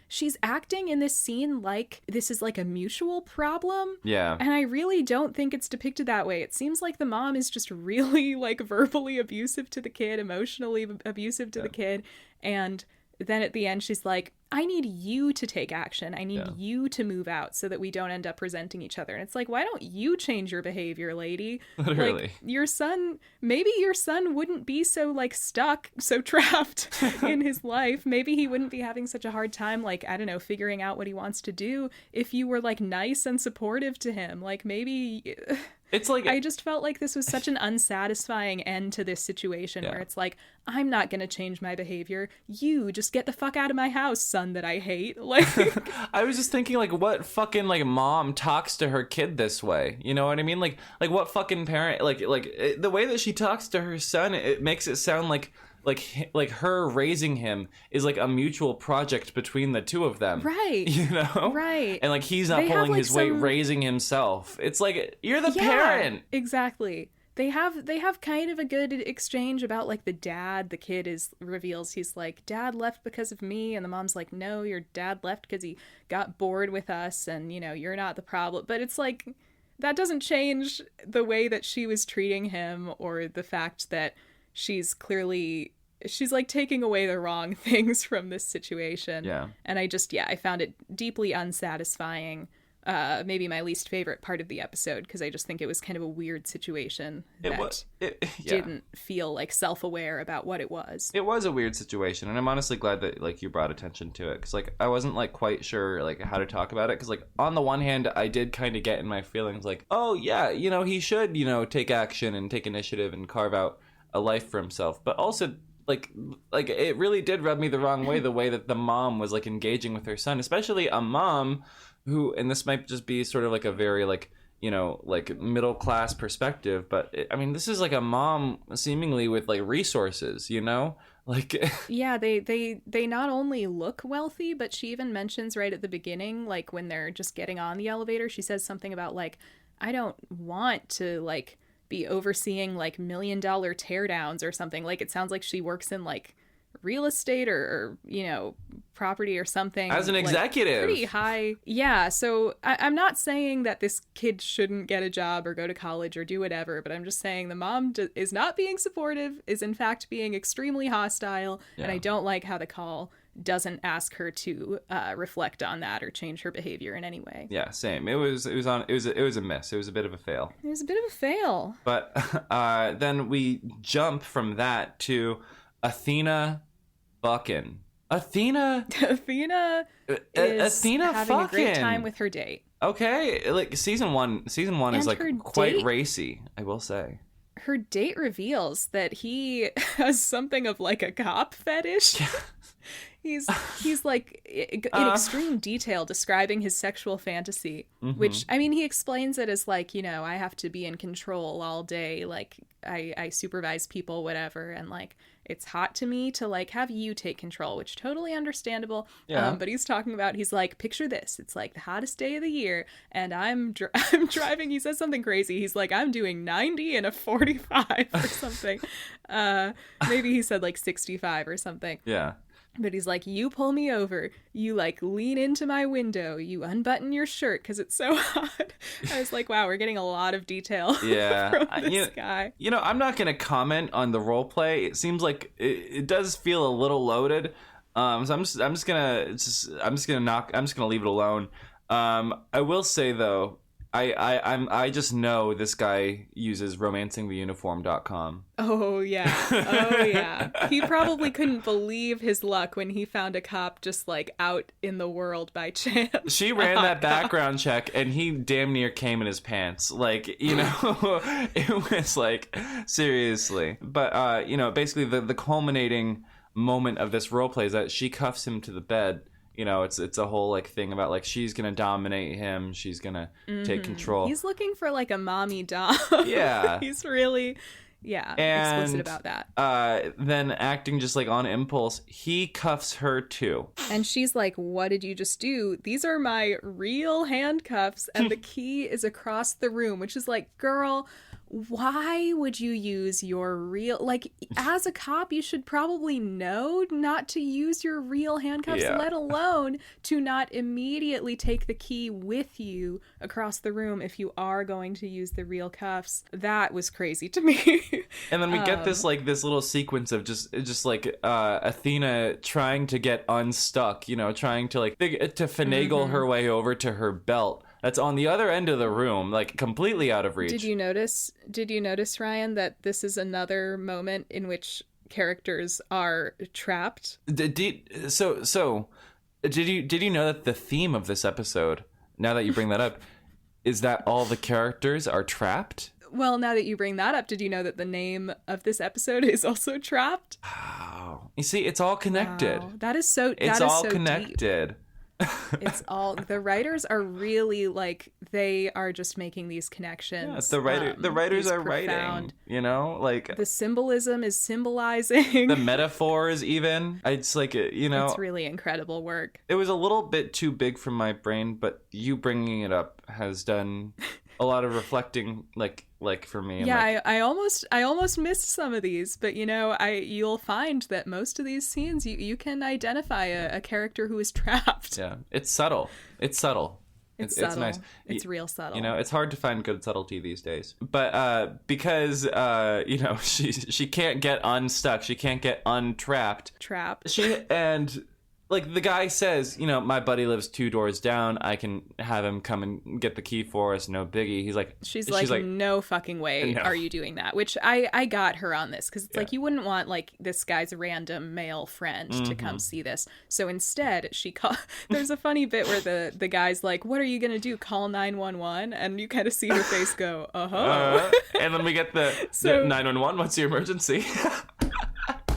she's acting in this scene like this is like a mutual problem. Yeah. And I really don't think it's depicted that way. It seems like the mom is just really like verbally abusive to the kid, emotionally abusive to the kid. And then at the end, she's like, I need you to take action. I need you to move out so that we don't end up resenting each other. And it's like, why don't you change your behavior, lady? Literally. Like, maybe your son wouldn't be so like stuck, so trapped in his life. Maybe he wouldn't be having such a hard time, like, I don't know, figuring out what he wants to do if you were like nice and supportive to him. Like maybe... It's like I just felt like this was such an unsatisfying end to this situation where it's like, I'm not going to change my behavior. You just get the fuck out of my house, son that I hate. Like, I was just thinking, like, what fucking like mom talks to her kid this way? You know what I mean? Like what fucking parent? Like the way that she talks to her son, it makes it sound like her raising him is like a mutual project between the two of them. Right. You know? Right. And like he's not pulling his weight raising himself. It's like, you're the parent. Exactly. They have kind of a good exchange about like the dad. The kid reveals he's like, Dad left because of me. And the mom's like, no, your dad left because he got bored with us. And, you know, you're not the problem. But it's like, that doesn't change the way that she was treating him or the fact that she's like taking away the wrong things from this situation. Yeah. And I found it deeply unsatisfying. Maybe my least favorite part of the episode because I just think it was kind of a weird situation that didn't feel like self-aware about what it was. It was a weird situation, and I'm honestly glad that like you brought attention to it because like I wasn't like quite sure like how to talk about it because like on the one hand I did kind of get in my feelings like, oh yeah, you know, he should, you know, take action and take initiative and carve out a life for himself, but also like it really did rub me the wrong way, the way that the mom was like engaging with her son, especially a mom who, and this might just be sort of like a very like, you know, like middle class perspective, but I mean this is like a mom seemingly with like resources, you know, like yeah, they not only look wealthy, but she even mentions right at the beginning, like when they're just getting on the elevator, she says something about like, I don't want to like be overseeing like $1 million teardowns or something. Like it sounds like she works in like real estate or you know, property or something as an executive, like, pretty high. Yeah, so I'm not saying that this kid shouldn't get a job or go to college or do whatever, but I'm just saying the mom is not being supportive, is in fact being extremely hostile, and I don't like how the call doesn't ask her to reflect on that or change her behavior in any way. Yeah, same. It was a miss. It was a bit of a fail. It was a bit of a fail. But then we jump from that to Athena fucking. Athena is Athena having a great time with her date. Okay, like season one is like quite racy, I will say. Her date reveals that he has something of like a cop fetish. He's like in extreme detail describing his sexual fantasy, which I mean he explains it as like, you know, I have to be in control all day, like I supervise people, whatever, and like it's hot to me to like have you take control, which totally understandable. Yeah. But he's talking about, he's like, picture this, it's like the hottest day of the year and I'm driving, he says something crazy, he's like, I'm doing 90 in a 45 or something. Maybe he said like 65 or something. Yeah. But he's like, you pull me over, you like lean into my window, you unbutton your shirt because it's so hot. I was like, wow, we're getting a lot of detail from this guy. You know, I'm not going to comment on the role play. It seems like it does feel a little loaded. So I'm just gonna leave it alone. I will say though, I just know this guy uses romancingtheuniform.com. Oh yeah. He probably couldn't believe his luck when he found a cop just like out in the world by chance. She ran that background check and he damn near came in his pants. Like, you know, it was like, seriously. But, you know, basically the culminating moment of this role play is that she cuffs him to the bed. You know, it's a whole like thing about like she's gonna dominate him, she's gonna take control. He's looking for like a mommy dom. Yeah. He's really explicit about that. Then acting just like on impulse, he cuffs her too. And she's like, what did you just do? These are my real handcuffs, and the key is across the room, which is like, girl, why would you use your real, like, as a cop, you should probably know not to use your real handcuffs, let alone to not immediately take the key with you across the room if you are going to use the real cuffs. That was crazy to me. And then we get this little sequence of just like Athena trying to get unstuck, you know, trying to to finagle her way over to her belt that's on the other end of the room, like completely out of reach. Did you notice, Ryan, that this is another moment in which characters are trapped? Did you know that the theme of this episode, now that you bring that up, is that all the characters are trapped? Well, now that you bring that up, did you know that the name of this episode is also Trapped? Oh, you see, it's all connected. Wow. That is so. It's all connected. Deep. It's all, the writers are really like, they are just making these connections. Yeah, the writers are writing, you know, like the symbolism is symbolizing the metaphors. Even it's like, you know, it's really incredible work. It was a little bit too big for my brain, but you bringing it up has done a lot of reflecting, like for me. Yeah, I almost missed some of these, but you know, you'll find that most of these scenes you can identify a character who is trapped. Yeah, it's subtle. It's subtle. It's nice. It's real subtle. You know, it's hard to find good subtlety these days. But because you know, she can't get unstuck, she can't get untrapped. And like the guy says, you know, my buddy lives 2 doors down. I can have him come and get the key for us. No biggie. She's like, no fucking way are you doing that? Which I got her on this because it's like, you wouldn't want like this guy's random male friend to come see this. So instead, there's a funny bit where the guy's like, what are you going to do? Call 911? And you kind of see her face go, and then we get the 911. What's your emergency?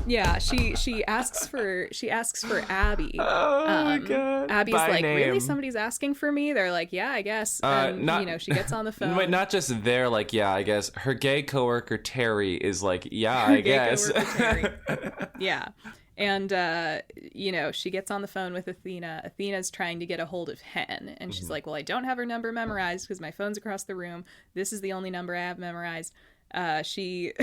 Yeah, she asks for Abby. Oh my god! Abby's By like, name. really? Somebody's asking for me? They're like, yeah, I guess. And, you know, she gets on the phone. Wait, not just they're like, yeah, I guess. Her gay coworker Terry is like, yeah, I guess. Terry. Yeah. And, you know, she gets on the phone with Athena. Athena's trying to get a hold of Hen. And she's like, well, I don't have her number memorized because my phone's across the room. This is the only number I have memorized. She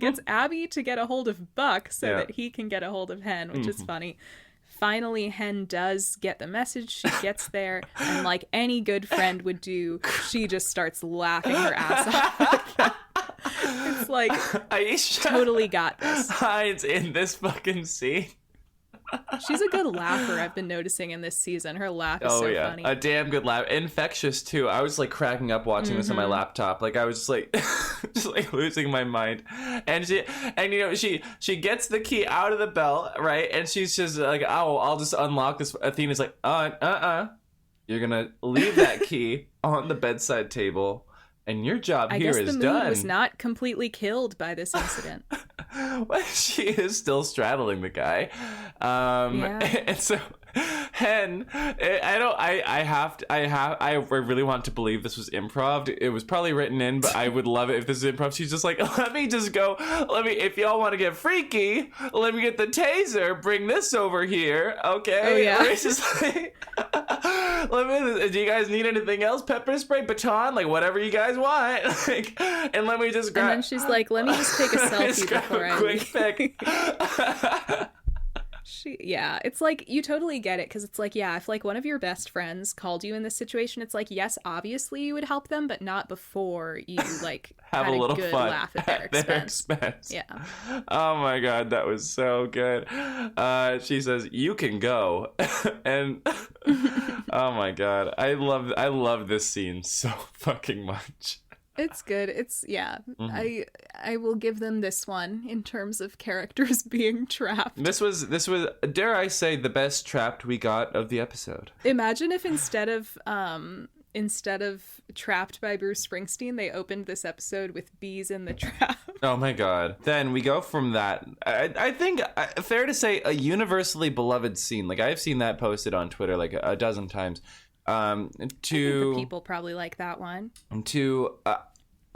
gets Abby to get a hold of Buck so that he can get a hold of Hen, which is funny. Finally, Hen does get the message. She gets there, and like any good friend would do, she just starts laughing her ass off. It's like, Aisha totally got this. Hides in this fucking scene. She's a good laugher, I've been noticing in this season. Her laugh is so funny. A damn good laugh. Infectious too. I was like cracking up watching this on my laptop. Like I was just like just like losing my mind. And you know, she gets the key out of the belt, right? And she's just like, oh, I'll just unlock this. Athena's like, you're gonna leave that key on the bedside table, and your job here is done. I guess the mood was not completely killed by this incident. Well, she is still straddling the guy. And so Hen, I really want to believe this was improv. It was probably written in, but I would love it if this is improv. She's just like, if y'all want to get freaky, let me get the taser, bring this over here, okay? Oh, yeah. It's just like, do you guys need anything else? Pepper spray, baton, like whatever you guys want. Like, and let me just grab. And then she's like, let me just take a selfie before I quick pic. It's like, you totally get it, because it's like, yeah, if like one of your best friends called you in this situation, it's like, yes, obviously you would help them, but not before you like have had a little good fun laugh at their expense. Yeah. Oh my god, that was so good. She says, you can go. And oh my god, I love this scene so fucking much. It's good. It's, yeah. I will give them this one in terms of characters being trapped. This was, dare I say, the best trapped we got of the episode. Imagine if instead of Trapped by Bruce Springsteen, they opened this episode with Bees in the Trap. Oh my god. Then we go from that, I think, fair to say, a universally beloved scene. Like, I've seen that posted on Twitter like a dozen times. I think the people probably like that one. To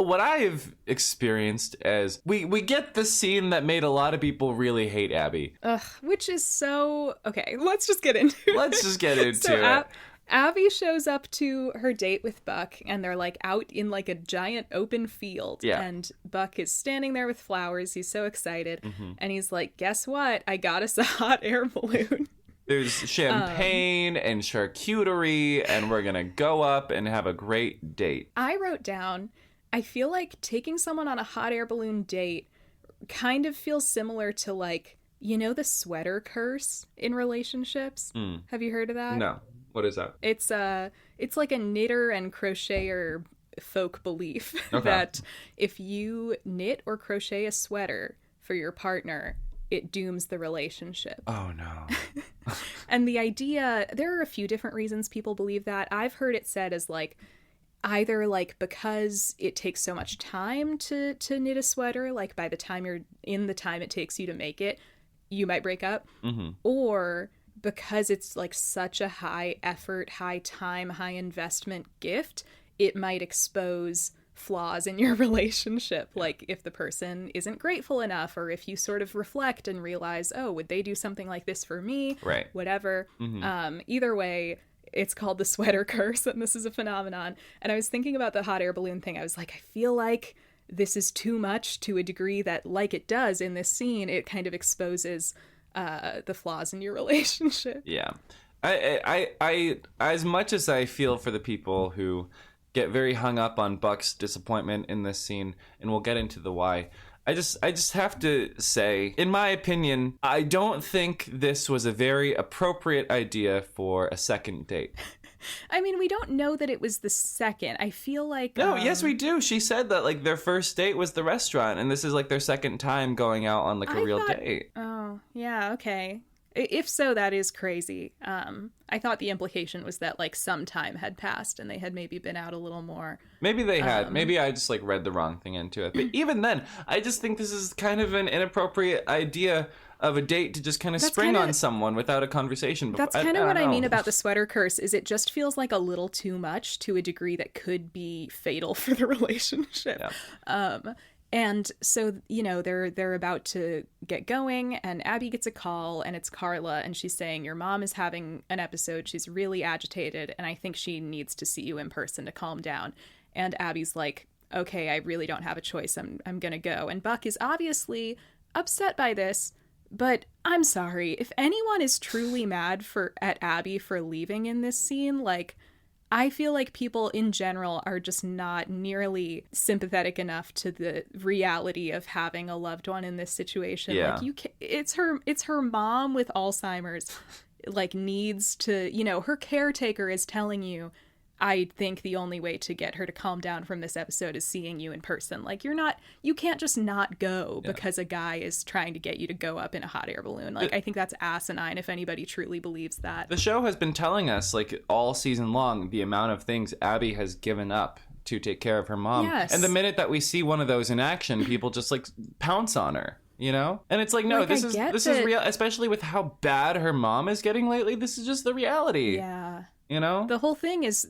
what I've experienced as we get the scene that made a lot of people really hate Abby. Ugh, which is so... Okay, let's just get into it. Let's just get into it. Abby shows up to her date with Buck, and they're like out in like a giant open field. Yeah. And Buck is standing there with flowers. He's so excited. And he's like, guess what? I got us a hot air balloon. There's champagne and charcuterie, and we're going to go up and have a great date. I wrote down, I feel like taking someone on a hot air balloon date kind of feels similar to like, you know, the sweater curse in relationships. Have you heard of that? No. What is that? It's like a knitter and crocheter folk belief that if you knit or crochet a sweater for your partner, it dooms the relationship. Oh, no. And the idea, there are a few different reasons people believe that. I've heard it said as like, either like because it takes so much time to knit a sweater, like by the time you're in the time it takes you to make it, you might break up. Or because it's like such a high effort, high time, high investment gift, it might expose flaws in your relationship. Like if the person isn't grateful enough, or if you sort of reflect and realize, oh, would they do something like this for me? Right. Whatever. Either way, it's called the sweater curse, and this is a phenomenon. And I was thinking about the hot air balloon thing. I was like, I feel like this is too much to a degree that, like it does in this scene, it kind of exposes the flaws in your relationship. Yeah. I as much as I feel for the people who get very hung up on Buck's disappointment in this scene, and we'll get into the why, I just have to say, in my opinion, I don't think this was a very appropriate idea for a second date. I mean, we don't know that it was the second. I feel like... No, yes, we do. She said that, like, their first date was the restaurant, and this is, like, their second time going out on, like, a real date. Oh, yeah, okay. If so, that is crazy. I thought the implication was that, like, some time had passed, and they had maybe been out a little more. Maybe they had. Maybe I just, like, read the wrong thing into it. But even then, I just think this is kind of an inappropriate idea of a date to just kind of spring on someone without a conversation before. That's kind of what I mean about the sweater curse, is it just feels like a little too much to a degree that could be fatal for the relationship. Yeah. And so, you know, they're about to get going, and Abby gets a call, and it's Carla, and she's saying, your mom is having an episode, she's really agitated, and I think she needs to see you in person to calm down. And Abby's like, okay, I really don't have a choice, I'm gonna go. And Buck is obviously upset by this, but I'm sorry, if anyone is truly mad at Abby for leaving in this scene, like, I feel like people in general are just not nearly sympathetic enough to the reality of having a loved one in this situation. Yeah. Like, it's her mom with Alzheimer's, like, needs to, you know, her caretaker is telling you, I think the only way to get her to calm down from this episode is seeing you in person. Like, you can't just not go because a guy is trying to get you to go up in a hot air balloon. Like, I think that's asinine if anybody truly believes that. The show has been telling us, like, all season long, the amount of things Abby has given up to take care of her mom. Yes. And the minute that we see one of those in action, people just, like, pounce on her. You know? And it's like, no, like, this is real, especially with how bad her mom is getting lately. This is just the reality. Yeah. You know? The whole thing is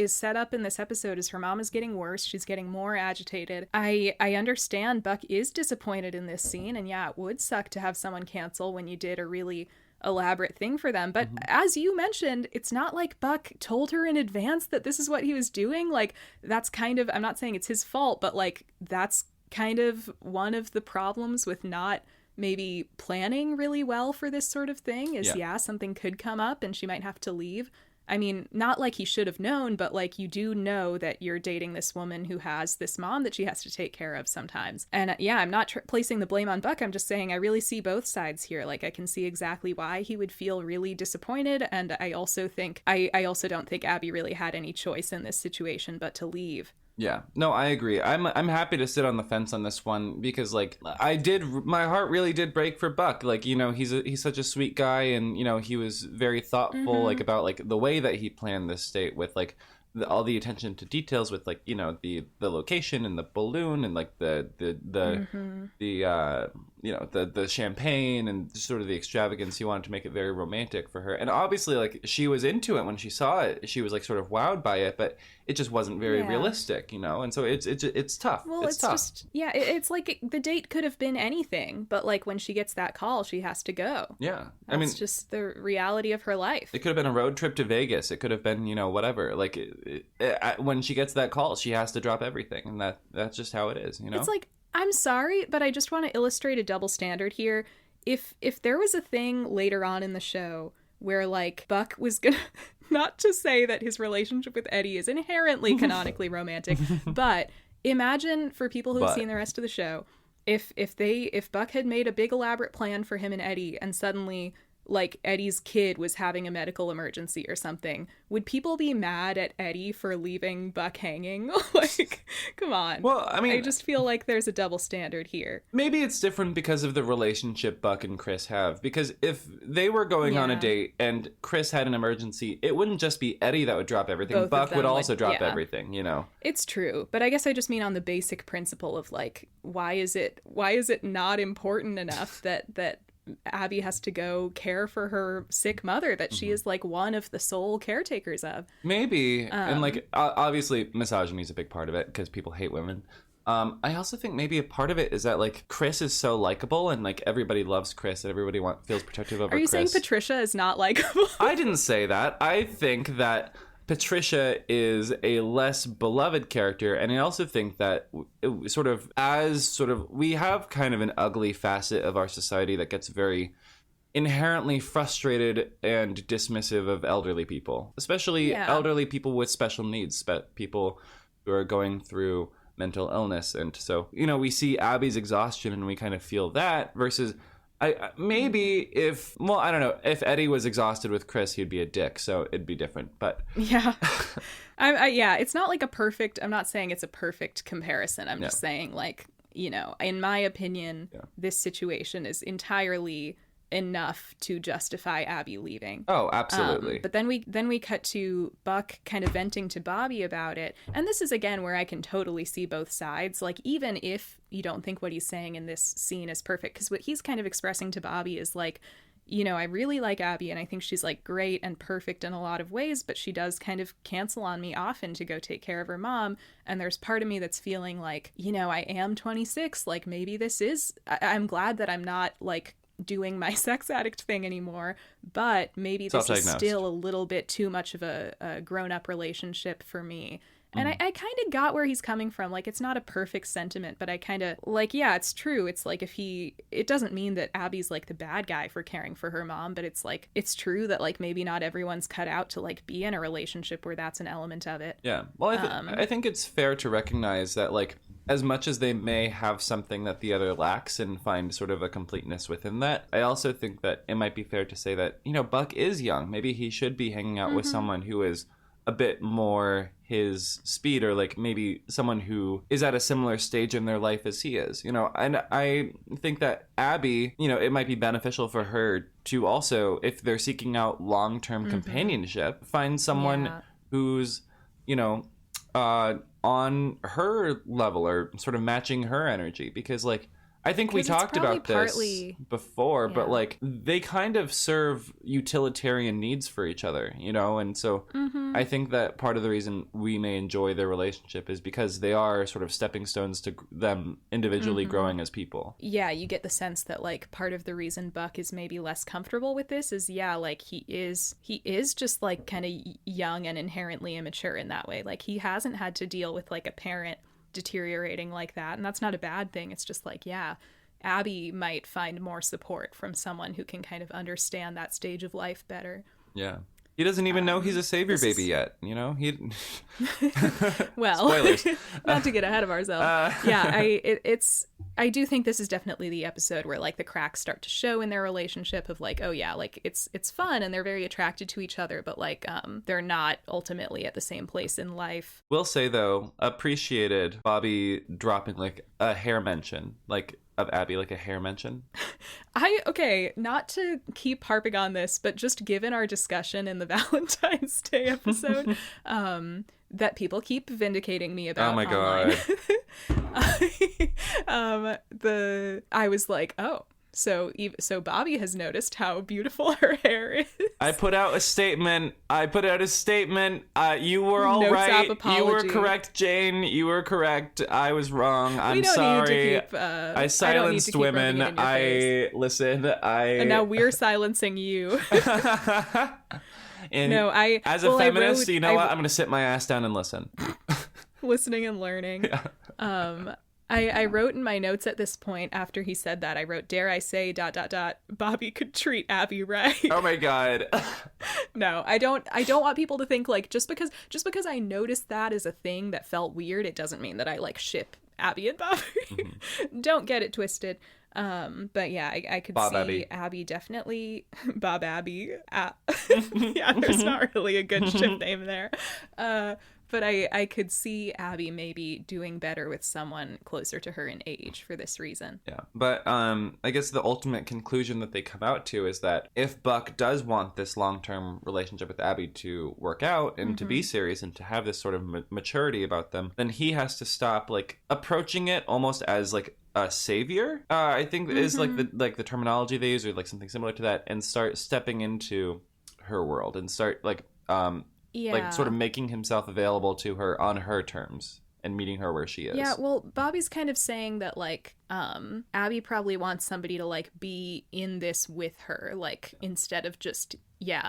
set up in this episode is her mom is getting worse. She's getting more agitated. I understand Buck is disappointed in this scene, and yeah, it would suck to have someone cancel when you did a really elaborate thing for them. But as you mentioned, it's not like Buck told her in advance that this is what he was doing. Like, that's kind of, I'm not saying it's his fault, but like, that's kind of one of the problems with not maybe planning really well for this sort of thing is, something could come up and she might have to leave. I mean, not like he should have known, but like, you do know that you're dating this woman who has this mom that she has to take care of sometimes. And I'm not placing the blame on Buck. I'm just saying I really see both sides here. Like, I can see exactly why he would feel really disappointed. And I also think, I also don't think Abby really had any choice in this situation but to leave. Yeah, no, I agree. I'm happy to sit on the fence on this one because, like, my heart really did break for Buck. Like, you know, he's such a sweet guy, and, you know, he was very thoughtful, like, about, like, the way that he planned this date with, like, all the attention to details with, like, you know, the location and the balloon and, like, the you know, the champagne and sort of the extravagance. He wanted to make it very romantic for her. And obviously, like, she was into it when she saw it. She was, like, sort of wowed by it, but it just wasn't very realistic, you know? And so it's tough. Well, it's tough. just, it's like the date could have been anything, but, like, when she gets that call, she has to go. Yeah. That's just the reality of her life. It could have been a road trip to Vegas. It could have been, you know, whatever. Like, when she gets that call, she has to drop everything. And that's just how it is, you know? It's like, I'm sorry, but I just want to illustrate a double standard here. If there was a thing later on in the show where, like, Buck was gonna, not to say that his relationship with Eddie is inherently canonically romantic, but imagine, for people who have seen the rest of the show, if Buck had made a big elaborate plan for him and Eddie, and suddenly, like, Eddie's kid was having a medical emergency or something, would people be mad at Eddie for leaving Buck hanging? Like, come on. Well, I mean, I just feel like there's a double standard here. Maybe it's different because of the relationship Buck and Chris have. Because if they were going on a date and Chris had an emergency, it wouldn't just be Eddie that would drop everything. Both Buck would also drop everything, you know? It's true. But I guess I just mean on the basic principle of, like, why is it not important enough that Abby has to go care for her sick mother that she is, like, one of the sole caretakers of? Maybe. And, like, obviously misogyny is a big part of it because people hate women. I also think maybe a part of it is that, like, Chris is so likable and, like, everybody loves Chris and everybody feels protective over Chris. Are you saying Patricia is not likable? I didn't say that. I think that Patricia is a less beloved character, and I also think that we have kind of an ugly facet of our society that gets very inherently frustrated and dismissive of elderly people, especially elderly people with special needs, people who are going through mental illness. And so, you know, we see Abby's exhaustion and we kind of feel that versus... maybe if Eddie was exhausted with Chris, he'd be a dick, so it'd be different. But it's not like I'm not saying it's a perfect comparison. I'm just saying, like, you know, in my opinion, this situation is entirely enough to justify Abby leaving. Oh, absolutely. But then we cut to Buck kind of venting to Bobby about it. And this is, again, where I can totally see both sides. Like, even if you don't think what he's saying in this scene is perfect, because what he's kind of expressing to Bobby is, like, you know, I really like Abby and I think she's, like, great and perfect in a lot of ways, but she does kind of cancel on me often to go take care of her mom. And there's part of me that's feeling like, you know, I am 26. Like, maybe I'm glad that I'm not, like, doing my sex addict thing anymore, but maybe this is still a little bit too much of a grown-up relationship for me. And I kind of got where he's coming from. Like, it's not a perfect sentiment, but I kind of, like, yeah, it's true. It's like, it doesn't mean that Abby's, like, the bad guy for caring for her mom, but it's like, it's true that, like, maybe not everyone's cut out to, like, be in a relationship where that's an element of it. Yeah. Well, I think it's fair to recognize that, like, as much as they may have something that the other lacks and find sort of a completeness within that, I also think that it might be fair to say that, you know, Buck is young. Maybe he should be hanging out with someone who is a bit more his speed, or, like, maybe someone who is at a similar stage in their life as he is, you know. And I think that Abby, you know, it might be beneficial for her to also, if they're seeking out long-term companionship, find someone who's, you know, on her level or sort of matching her energy. Because, like, I think we talked about this before, but, like, they kind of serve utilitarian needs for each other, you know? And so I think that part of the reason we may enjoy their relationship is because they are sort of stepping stones to them individually growing as people. Yeah, you get the sense that, like, part of the reason Buck is maybe less comfortable with this is, like, he is just, like, kind of young and inherently immature in that way. Like, he hasn't had to deal with, like, a parent deteriorating like that, and that's not a bad thing. It's just like, Abby might find more support from someone who can kind of understand that stage of life better. Yeah. He doesn't even know he's a savior baby yet, you know? Well, spoilers. Not to get ahead of ourselves. I do think this is definitely the episode where, like, the cracks start to show in their relationship of, like, oh yeah, like, it's fun and they're very attracted to each other, but, like, they're not ultimately at the same place in life. Will say, though, appreciated Bobby dropping, like, a hair mention, like, of Abby, like a hair mention. Not to keep harping on this, but just given our discussion in the Valentine's Day episode, that people keep vindicating me about. Oh my online. God. I was like, oh, so Bobby has noticed how beautiful her hair is. I put out a statement. You were all Notes right. app You were apology. correct, Jane. You were correct. I was wrong. I'm We don't sorry. need to keep, I silenced women. Listen. And now we're silencing you. And No, as a feminist, you know what? I'm going to sit my ass down and listen. Listening and learning. Yeah. I wrote in my notes at this point after he said that, I wrote, dare I say ... Bobby could treat Abby right. Oh my God. No, I don't want people to think like just because I noticed that as a thing that felt weird, it doesn't mean that I like ship Abby and Bobby. Mm-hmm. Don't get it twisted. But yeah, I could Bob see Abby definitely Bob Abby. Yeah, there's not really a good ship name there. But I could see Abby maybe doing better with someone closer to her in age for this reason. Yeah. But I guess the ultimate conclusion that they come out to is that if Buck does want this long-term relationship with Abby to work out and to be serious and to have this sort of maturity about them, then he has to stop like approaching it almost as like a savior. I think is like the terminology they use, or like something similar to that, and start stepping into her world and start like like sort of making himself available to her on her terms and meeting her where she is. Yeah, well, Bobby's kind of saying that like Abby probably wants somebody to like be in this with her, like instead of just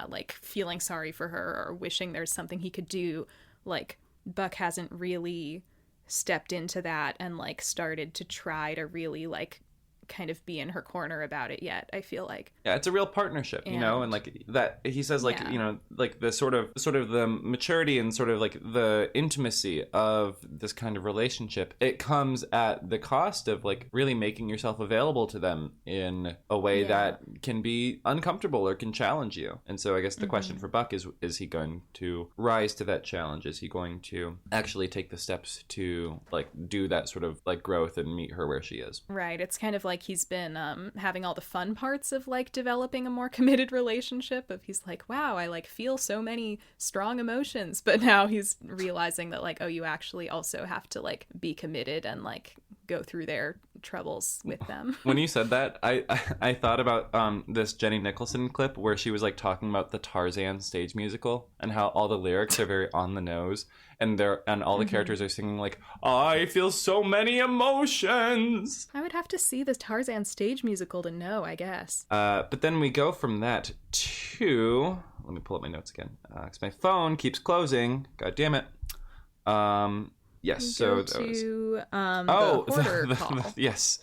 like feeling sorry for her or wishing there's something he could do. Like Buck hasn't really stepped into that and like started to try to really like kind of be in her corner about it yet, I feel like. Yeah, it's a real partnership, you know, and like that he says like, you know, like the sort of the maturity and sort of like the intimacy of this kind of relationship, it comes at the cost of like really making yourself available to them in a way that can be uncomfortable or can challenge you. And so I guess the question for Buck is he going to rise to that challenge? Is he going to actually take the steps to like do that sort of like growth and meet her where she is? Right. It's kind of like he's been having all the fun parts of like developing a more committed relationship of he's like, wow, I like feel so many strong emotions, but now he's realizing that like, oh, you actually also have to like be committed and like go through their troubles with them. When you said that, I thought about this Jenny Nicholson clip where she was like talking about the Tarzan stage musical and how all the lyrics are very on the nose, and all the characters are singing like, I feel so many emotions. I would have to see the Tarzan stage musical to know, I guess. But then we go from that to, let me pull up my notes again because my phone keeps closing. God damn it. Yes, so to the hoarder call. Yes,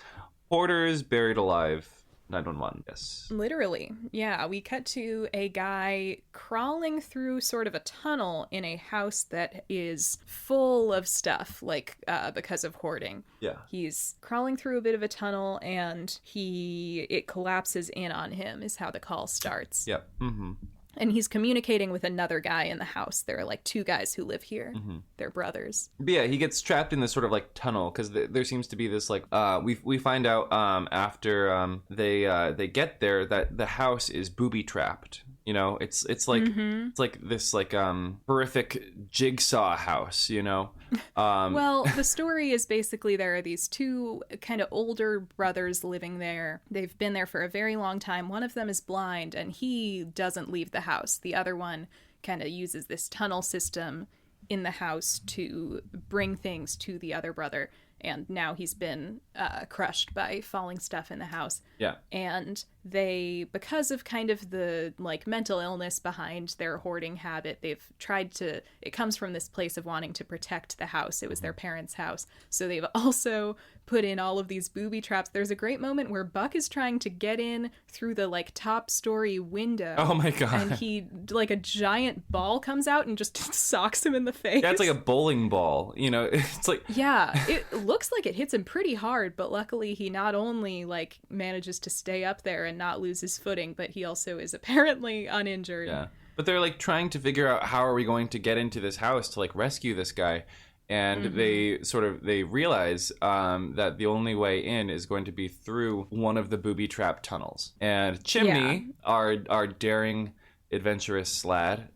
hoarders buried alive. 911. Yes. Literally. Yeah, we cut to a guy crawling through sort of a tunnel in a house that is full of stuff, like because of hoarding. Yeah. He's crawling through a bit of a tunnel and it collapses in on him is how the call starts. Yep. Mm-hmm. And he's communicating with another guy in the house. There are like two guys who live here. Mm-hmm. They're brothers. But yeah, he gets trapped in this sort of like tunnel because there seems to be this like we find out after they get there that the house is booby trapped. You know, it's like it's like this like horrific jigsaw house. You know. Well, the story is basically there are these two kind of older brothers living there. They've been there for a very long time. One of them is blind and he doesn't leave the house. The other one kind of uses this tunnel system in the house to bring things to the other brother. And now he's been crushed by falling stuff in the house. Yeah. And they, because of kind of the like mental illness behind their hoarding habit, they've tried to, it comes from this place of wanting to protect the house. It was their parents' house. So they've also put in all of these booby traps. There's a great moment where Buck is trying to get in through the like top story window. Oh my God. And he, like a giant ball comes out and just socks him in the face. Yeah, it's like a bowling ball, you know, it's like. Yeah, it looks like it hits him pretty hard, but luckily he not only like manages to stay up there and not lose his footing, but he also is apparently uninjured. Yeah. But they're like trying to figure out how are we going to get into this house to like rescue this guy. And they realize that the only way in is going to be through one of the booby trap tunnels. And Chimney, our daring adventurous lad,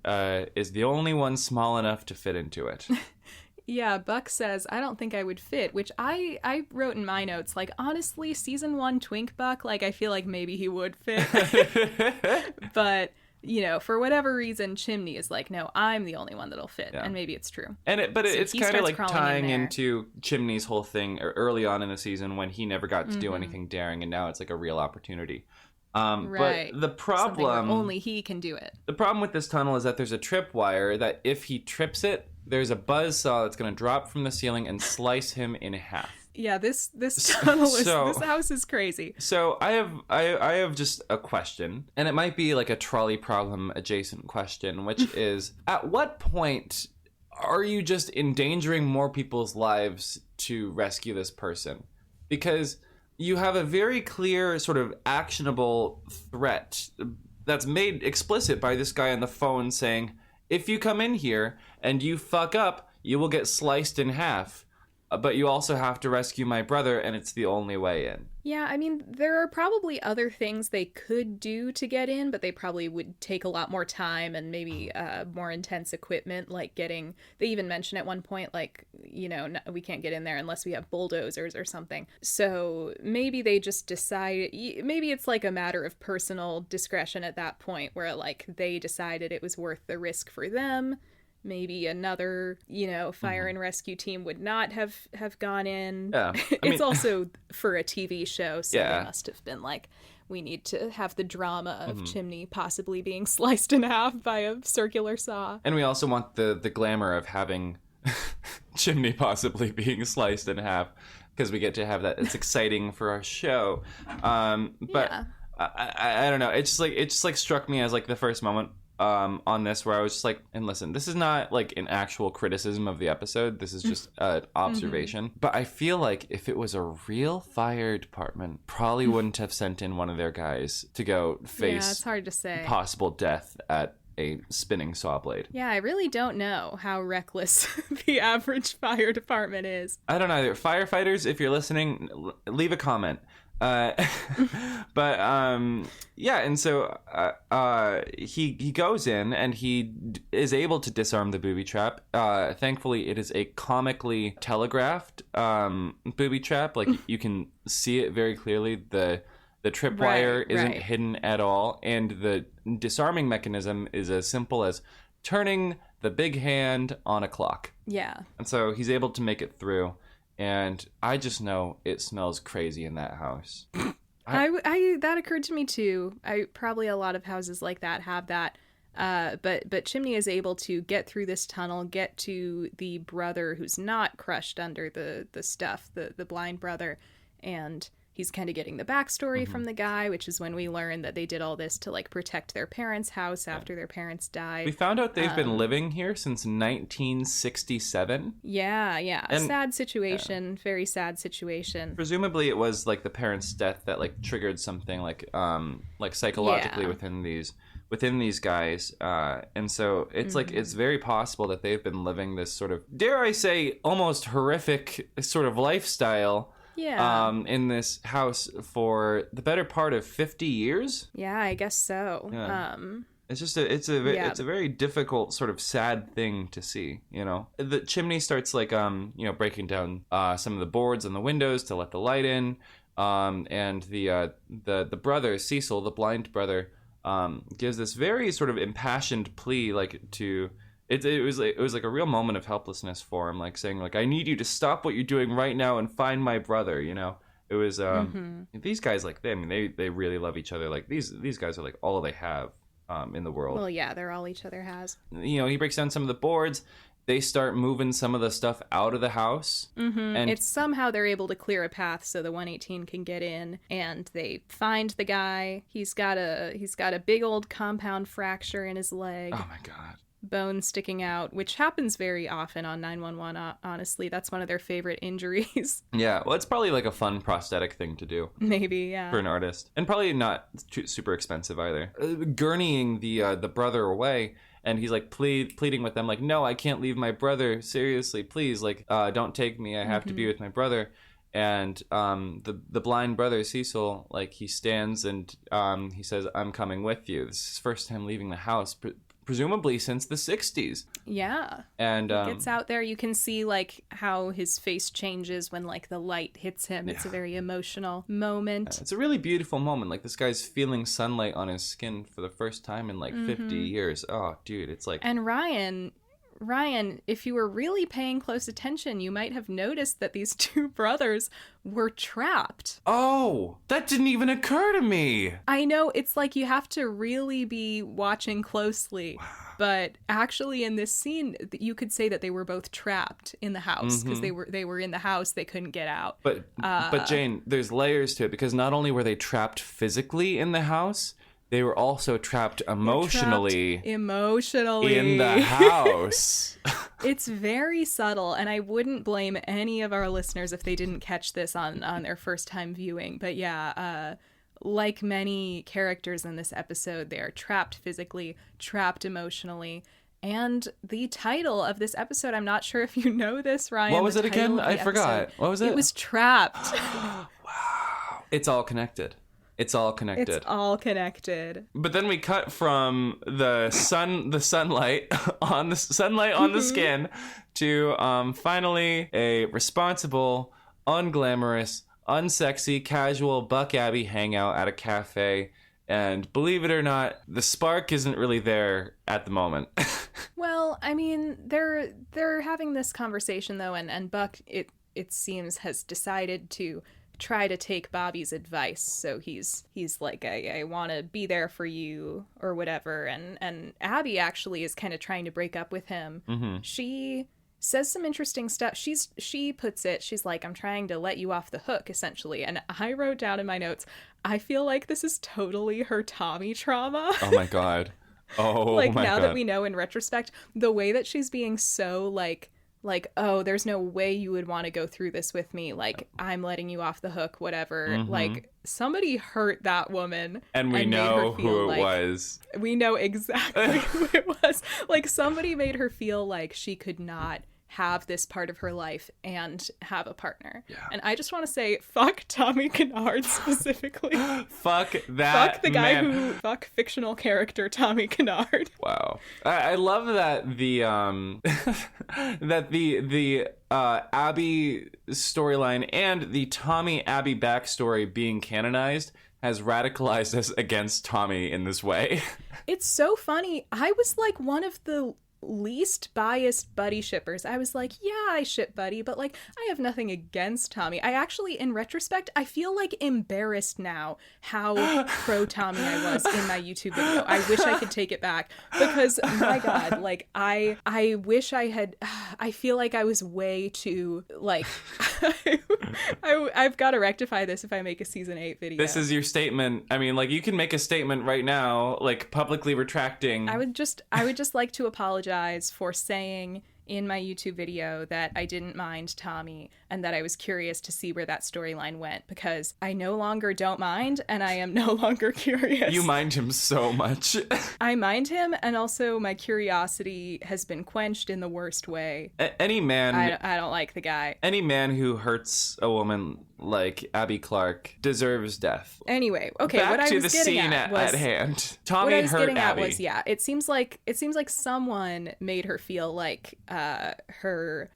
is the only one small enough to fit into it. Yeah, Buck says, I don't think I would fit, which I wrote in my notes, like, honestly, season 1 Twink Buck, like, I feel like maybe he would fit. But, you know, for whatever reason, Chimney is like, no, I'm the only one that'll fit. Yeah. And maybe it's true. But it's kind of like tying into Chimney's whole thing early on in the season when he never got to do anything daring, and now it's like a real opportunity. Right. But the problem... only he can do it. The problem with this tunnel is that there's a tripwire that if he trips it, there's a buzzsaw that's going to drop from the ceiling and slice him in half. Yeah, this tunnel is... this house is crazy. So I have just a question, and it might be like a trolley problem adjacent question, which is, at what point are you just endangering more people's lives to rescue this person? Because you have a very clear sort of actionable threat that's made explicit by this guy on the phone saying, if you come in here and you fuck up, you will get sliced in half. But you also have to rescue my brother, and it's the only way in. Yeah, I mean, there are probably other things they could do to get in, but they probably would take a lot more time and maybe more intense equipment, like getting... They even mention at one point, like, you know, we can't get in there unless we have bulldozers or something. So maybe they just decide... Maybe it's like a matter of personal discretion at that point, where, like, they decided it was worth the risk for them. Maybe another, you know, fire and rescue team would not have gone in. Yeah. It's also for a TV show, so they must have been like, we need to have the drama of Chimney possibly being sliced in half by a circular saw. And we also want the glamour of having Chimney possibly being sliced in half, because we get to have that. It's exciting for our show. But yeah. I don't know. It just like struck me as like the first moment on this where I was just like, and listen, this is not like an actual criticism of the episode. This is just an observation. But I feel like if it was a real fire department, probably wouldn't have sent in one of their guys to go face it's hard to say. Possible death at a spinning saw blade. Yeah, I really don't know how reckless the average fire department is. I don't either. Firefighters, if you're listening, leave a comment. And so he goes in and he is able to disarm the booby trap. Thankfully, it is a comically telegraphed booby trap. Like, you can see it very clearly. The tripwire isn't hidden at all, and the disarming mechanism is as simple as turning the big hand on a clock. Yeah. And so he's able to make it through. And I just know it smells crazy in that house. That occurred to me too. Probably a lot of houses like that have that. But Chimney is able to get through this tunnel, get to the brother who's not crushed under the stuff, the blind brother, and he's kind of getting the backstory from the guy, which is when we learn that they did all this to like protect their parents' house after their parents died. We found out they've been living here since 1967. Yeah. And, sad situation, very sad situation. Presumably it was like the parents' death that like triggered something like psychologically within these guys. And so it's like, it's very possible that they've been living this sort of, dare I say, almost horrific sort of lifestyle in this house for the better part of 50 years. Yeah, I guess so. Yeah. It's just it's a very difficult sort of sad thing to see, you know. The Chimney starts like breaking down some of the boards on the windows to let the light in. And the brother, Cecil, the blind brother, gives this very sort of impassioned plea like to It was like a real moment of helplessness for him, like saying like, I need you to stop what you're doing right now and find my brother, you know. It was these guys, like, they really love each other. Like these guys are like all they have in the world. Well, yeah, they're all each other has. You know, he breaks down some of the boards. They start moving some of the stuff out of the house. And it's somehow they're able to clear a path so the 118 can get in, and they find the guy. He's got a big old compound fracture in his leg. Oh my God. Bone sticking out, which happens very often on 911. Honestly, that's one of their favorite injuries. Yeah, well, it's probably like a fun prosthetic thing to do. Maybe, yeah. For an artist. And probably not super expensive either. Gurneying the brother away, and he's like pleading with them, like, no, I can't leave my brother. Seriously, please, like, don't take me. I have to be with my brother. And the blind brother Cecil, like, he stands and he says, "I'm coming with you." This is his first time leaving the house, presumably since the 60s. Yeah. And he gets out there. You can see, like, how his face changes when, like, the light hits him. It's a very emotional moment. It's a really beautiful moment. Like, this guy's feeling sunlight on his skin for the first time in, like, 50 years. Oh, dude, it's like... And Ryan, if you were really paying close attention, you might have noticed that these two brothers were trapped. Oh, that didn't even occur to me. I know, it's like you have to really be watching closely. Wow. But actually in this scene, you could say that they were both trapped in the house because they were in the house, they couldn't get out. But Jane, there's layers to it, because not only were they trapped physically in the house, they were also trapped emotionally in the house. It's very subtle, and I wouldn't blame any of our listeners if they didn't catch this on their first time viewing. But yeah, like many characters in this episode, they are trapped physically, trapped emotionally. And the title of this episode, I'm not sure if you know this, Ryan. What was it again? I forgot. What was it? It was Trapped. Wow. It's all connected. It's all connected. It's all connected. But then we cut from the sunlight on the skin to finally a responsible, unglamorous, unsexy, casual Buck Abbey hangout at a cafe. And believe it or not, the spark isn't really there at the moment. Well, I mean, they're having this conversation though, and Buck, it seems, has decided to try to take Bobby's advice. So he's like, I want to be there for you or whatever. And Abby actually is kind of trying to break up with him. Mm-hmm. She says some interesting stuff. She puts it, she's like, I'm trying to let you off the hook, essentially. And I wrote down in my notes, I feel like this is totally her Tommy trauma. Oh my God. Oh like my now God. That we know in retrospect, the way that she's being so like, oh, there's no way you would want to go through this with me. Like, I'm letting you off the hook, whatever. Mm-hmm. Like, somebody hurt that woman. And we know who it was. We know exactly who it was. Like, somebody made her feel like she could not have this part of her life and have a partner. Yeah. And I just want to say, fuck Tommy Kennard specifically. Fuck that Fuck the guy who... Fuck fictional character Tommy Kennard. Wow. I love that the Abby storyline and the Tommy Abby backstory being canonized has radicalized us against Tommy in this way. It's so funny. I was like one of the least biased Buddy shippers. I was like, yeah, I ship Buddy, but like I have nothing against Tommy. I actually, in retrospect, I feel like embarrassed now how pro Tommy I was in my YouTube video. I wish I could take it back because my God, like I wish I had. I feel like I was way too like. I've got to rectify this if I make a season 8 video. This is your statement. I mean, like, you can make a statement right now, like publicly retracting. I would just like to apologize for saying in my YouTube video that I didn't mind Tommy and that I was curious to see where that storyline went, because I no longer don't mind and I am no longer curious. You mind him so much. I mind him, and also my curiosity has been quenched in the worst way. Any man... I don't like the guy. Any man who hurts a woman like Abby Clark deserves death. Anyway, okay, back what I to was the getting scene at hand. Tommy what I was hurt getting Abby. At was, yeah, it seems like someone made her feel like her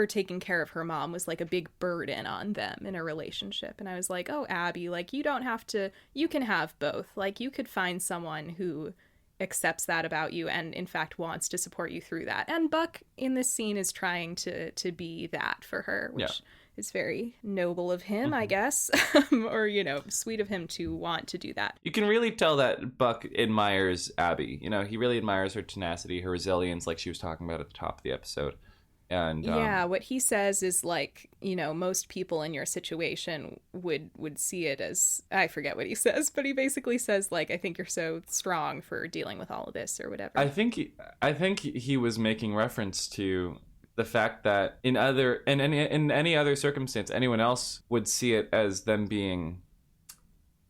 taking care of her mom was like a big burden on them in a relationship. And I was like, oh, Abby, like, you don't have to, you can have both. Like, you could find someone who accepts that about you and in fact wants to support you through that. And Buck in this scene is trying to be that for her, which is very noble of him, I guess. Or, sweet of him to want to do that. You can really tell that Buck admires Abby. He really admires her tenacity, her resilience, like she was talking about at the top of the episode. And yeah, what he says is like, most people in your situation would see it as, I forget what he says, but he basically says like, I think you're so strong for dealing with all of this or whatever. I think he was making reference to the fact that in any other circumstance, anyone else would see it as them being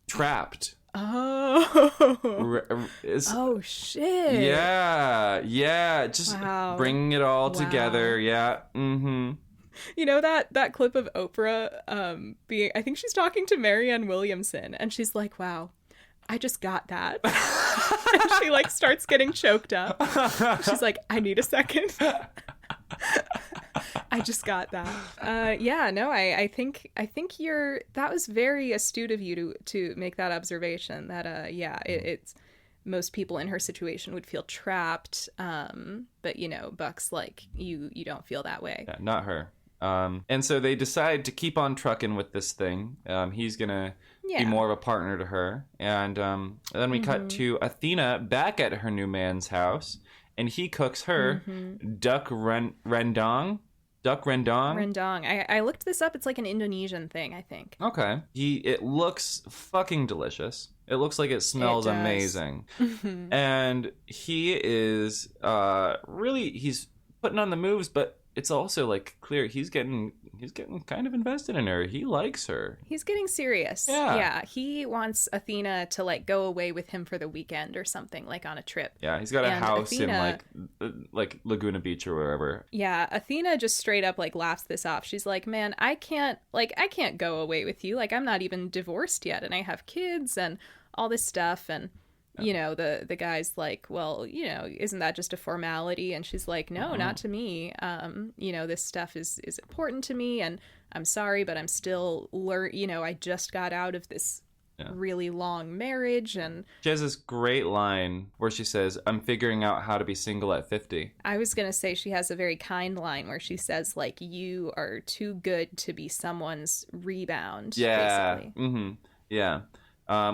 trapped. Oh shit. Yeah. Just bringing it all together. Yeah. Mm-hmm. You know that clip of Oprah being, I think she's talking to Marianne Williamson, and she's like, wow, I just got that. And she like starts getting choked up. She's like, I need a second. I just got that. Yeah, no, I think that was very astute of you to make that observation that it's most people in her situation would feel trapped. But you know, Buck's like, you don't feel that way. Yeah, not her. And so they decide to keep on trucking with this thing. He's gonna be more of a partner to her. And then we cut to Athena back at her new man's house, and he cooks her duck rendang. Duck rendang? Rendang. I looked this up. It's like an Indonesian thing, I think. Okay. It looks fucking delicious. It looks like it smells amazing. And he is he's putting on the moves, but it's also like clear he's getting kind of invested in her. He likes her. He's getting serious. Yeah. He wants Athena to like go away with him for the weekend or something, like on a trip. Yeah, he's got a house Athena, in like Laguna Beach or wherever. Yeah, Athena just straight up like laughs this off. She's like, "Man, I can't go away with you. Like I'm not even divorced yet, and I have kids and all this stuff." And you know, the guy's like, well, you know, isn't that just a formality? And she's like, no, not to me. You know, this stuff is important to me, and I'm sorry, but I'm still I just got out of this really long marriage. And she has this great line where she says, I'm figuring out how to be single at 50. I was going to say she has a very kind line where she says, like, you are too good to be someone's rebound. Yeah. Basically. Mm-hmm. Yeah.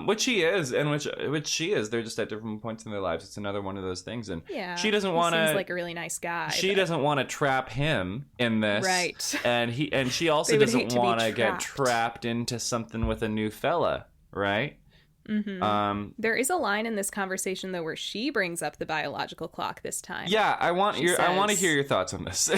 Which he is, and which she is. They're just at different points in their lives. It's another one of those things, and she doesn't want to. Seems like a really nice guy. She doesn't want to trap him in this, right? And she also doesn't want to get trapped into something with a new fella, right? Mm-hmm. There is a line in this conversation though where she brings up the biological clock this time. Yeah, I want to hear your thoughts on this.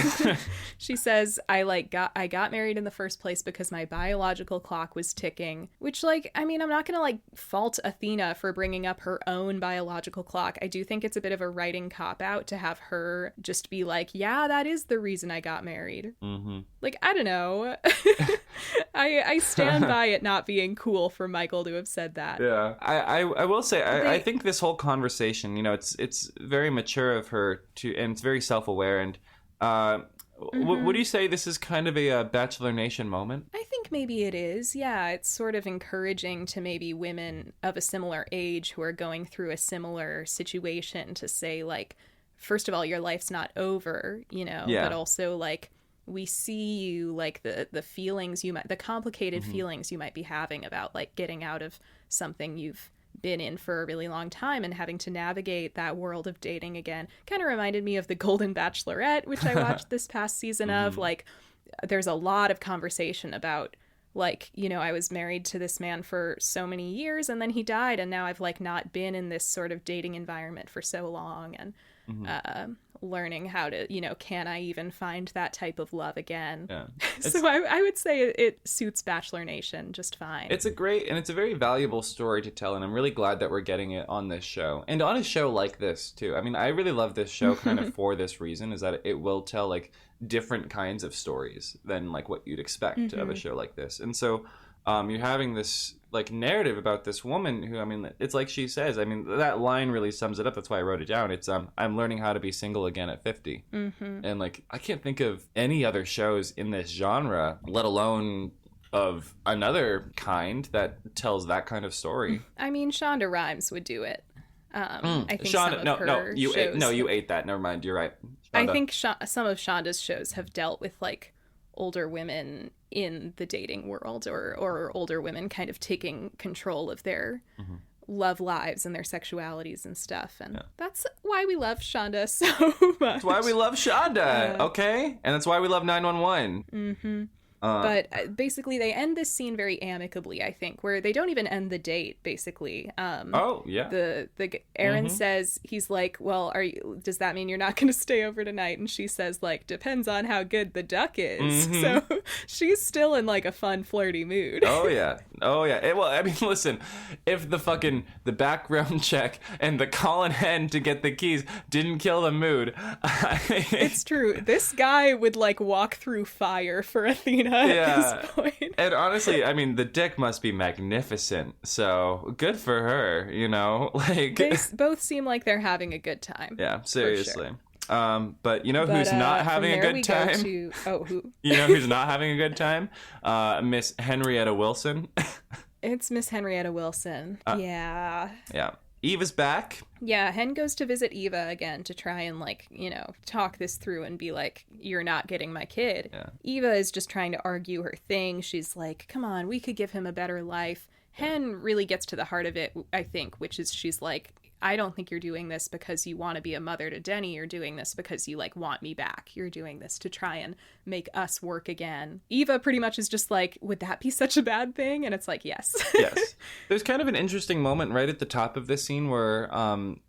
She says, I got married in the first place because my biological clock was ticking, which like, I mean, I'm not going to like fault Athena for bringing up her own biological clock. I do think it's a bit of a writing cop out to have her just be like, yeah, that is the reason I got married. Mm-hmm. Like, I don't know. I stand by it not being cool for Michael to have said that. Yeah. I will say I think this whole conversation, you know, it's very mature of her and it's very self-aware, and would you say this is kind of a Bachelor Nation moment? I think maybe it is. Yeah, it's sort of encouraging to maybe women of a similar age who are going through a similar situation to say, like, first of all, your life's not over, you know, but also like, we see you, like the feelings the complicated feelings you might be having about like getting out of something you've been in for a really long time and having to navigate that world of dating again. Kind of reminded me of The Golden Bachelorette, which I watched this past season of. Like, there's a lot of conversation about, like, you know, I was married to this man for so many years and then he died, and now I've like not been in this sort of dating environment for so long, and learning how to, you know, can I even find that type of love again? Yeah. So I would say it suits Bachelor Nation just fine. It's a very valuable story to tell, and I'm really glad that we're getting it on this show, and on a show like this too. I mean, I really love this show kind of for this reason, is that it will tell like different kinds of stories than like what you'd expect of a show like this. And so you're having this like narrative about this woman who, I mean, it's like she says, I mean, that line really sums it up. That's why I wrote it down. It's I'm learning how to be single again at 50. And like, I can't think of any other shows in this genre, let alone of another kind, that tells that kind of story. I mean, Shonda Rhimes would do it. I think Shonda, you ate that. Never mind. You're right. Shonda. I think some of Shonda's shows have dealt with like older women in the dating world, or older women kind of taking control of their love lives and their sexualities and stuff. And that's why we love Shonda so much. That's why we love Shonda, okay? And that's why we love 911. But basically, they end this scene very amicably, I think, where they don't even end the date, basically. Oh, yeah. Aaron says, he's like, well, does that mean you're not going to stay over tonight? And she says, like, depends on how good the duck is. So she's still in, like, a fun, flirty mood. Oh, yeah. Well, I mean, listen, if the background check and the calling Hen to get the keys didn't kill the mood. It's true. This guy would, like, walk through fire for Athena at this point. And honestly, I mean, the dick must be magnificent. So good for her, you know? Like, they both seem like they're having a good time. Yeah, seriously. Sure. But you know who's not having a good time? Who? You know who's not having a good time? Miss Henrietta Wilson. It's Miss Henrietta Wilson. Yeah. Eva's back. Yeah, Hen goes to visit Eva again to try and, like, you know, talk this through and be like, you're not getting my kid. Yeah. Eva is just trying to argue her thing. She's like, come on, we could give him a better life. Hen really gets to the heart of it, I think, which is she's like, I don't think you're doing this because you want to be a mother to Denny. You're doing this because you, like, want me back. You're doing this to try and make us work again. Eva pretty much is just like, would that be such a bad thing? And it's like, yes. Yes. There's kind of an interesting moment right at the top of this scene where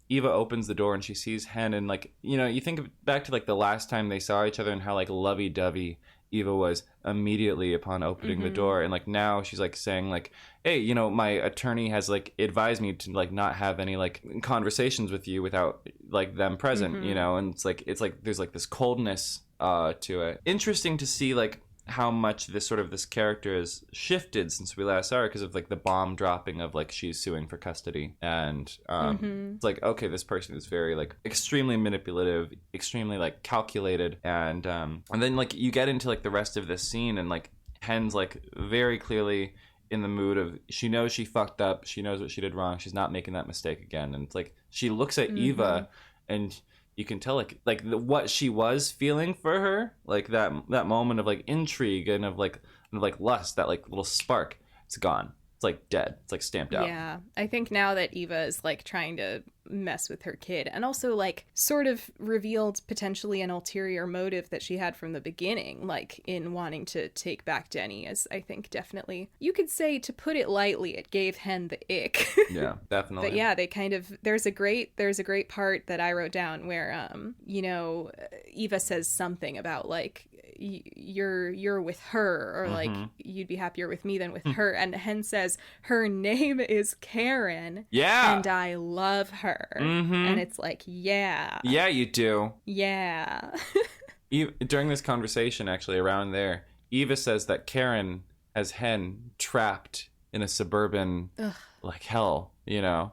Eva opens the door and she sees Hen, and, like, you know, you think back to, like, the last time they saw each other and how, like, lovey-dovey Eva was immediately upon opening the door, and, like, now she's, like, saying, like, hey, you know, my attorney has, like, advised me to, like, not have any, like, conversations with you without, like, them present, you know, and it's like there's, like, this coldness to it. Interesting to see, like, how much this character has shifted since we last saw her, because of, like, the bomb dropping of, like, she's suing for custody, and it's like, okay, this person is very, like, extremely manipulative, extremely, like, calculated, and then, like, you get into, like, the rest of this scene, and, like, Hen's, like, very clearly in the mood of, she knows she fucked up, she knows what she did wrong, she's not making that mistake again, and it's like, she looks at Eva, and you can tell, like what she was feeling for her, like that moment of, like, intrigue and of lust, that, like, little spark, it's gone. It's, like, dead. It's, like, stamped out. Yeah. I think now that Eva is, like, trying to mess with her kid, and also, like, sort of revealed potentially an ulterior motive that she had from the beginning, like, in wanting to take back Denny, as I think definitely, you could say, to put it lightly, it gave Hen the ick. Yeah, definitely. But yeah, they kind of, there's a great part that I wrote down where, you know, Eva says something about, like, you're with her, or like, you'd be happier with me than with her, and Hen says her name is Karen, and I love her, and it's like, yeah you do, yeah. During this conversation, actually, around there, Eva says that Karen has Hen trapped in a suburban like hell, you know,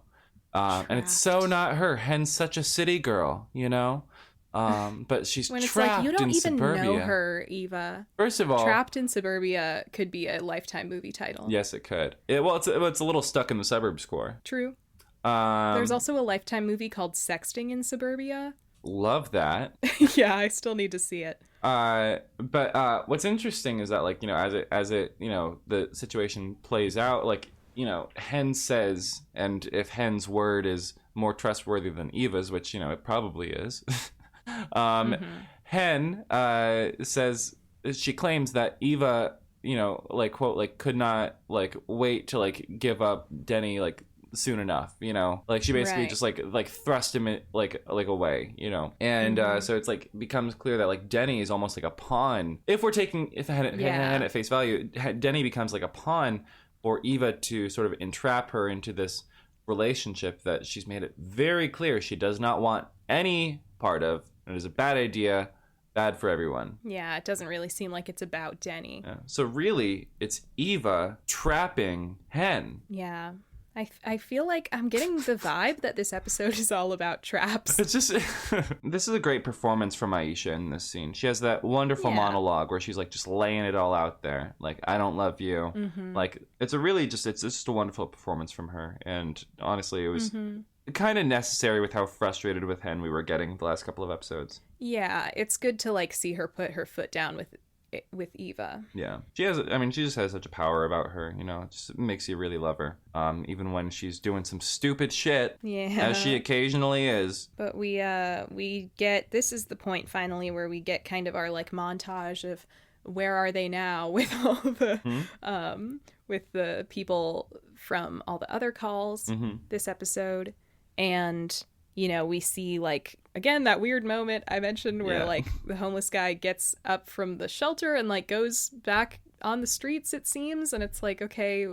and it's so not her. Hen's such a city girl, you know. But she's when it's trapped, like, you don't in even suburbia. Know her, Eva. First of all, Trapped in Suburbia could be a Lifetime movie title. Yes, it could. It's a little Stuck in the Suburbs score. True. There's also a Lifetime movie called Sexting in Suburbia. Love that. Yeah, I still need to see it. But what's interesting is that, like, you know, as it you know, the situation plays out, like, you know, Hen says, and if Hen's word is more trustworthy than Eva's, which, you know, it probably is. Hen says, she claims that Eva, you know, like, quote, like, could not, like, wait to, like, give up Denny, like, soon enough, you know, like, she basically just like thrust him like away, you know, and so it's like becomes clear that, like, Denny is almost like a pawn. If Hen at face value, Denny becomes like a pawn for Eva to sort of entrap her into this relationship that she's made it very clear she does not want any part of. It is a bad idea, bad for everyone. Yeah, it doesn't really seem like it's about Denny. Yeah. So really, it's Eva trapping Hen. Yeah. I feel like I'm getting the vibe that this episode is all about traps. It's just, this is a great performance from Aisha in this scene. She has that wonderful monologue where she's, like, just laying it all out there. Like, I don't love you. Like, it's just a wonderful performance from her. And honestly, it was kind of necessary with how frustrated with Hen we were getting the last couple of episodes. Yeah, it's good to, like, see her put her foot down with Eva. Yeah. She just has such a power about her, you know. It just makes you really love her. Even when she's doing some stupid shit. Yeah. As she occasionally is. But we get, this is the point finally where we get kind of our, like, montage of where are they now with all with the people from all the other calls this episode. And, you know, we see, like, again, that weird moment I mentioned where, like, the homeless guy gets up from the shelter and, like, goes back on the streets, it seems. And it's like, okay,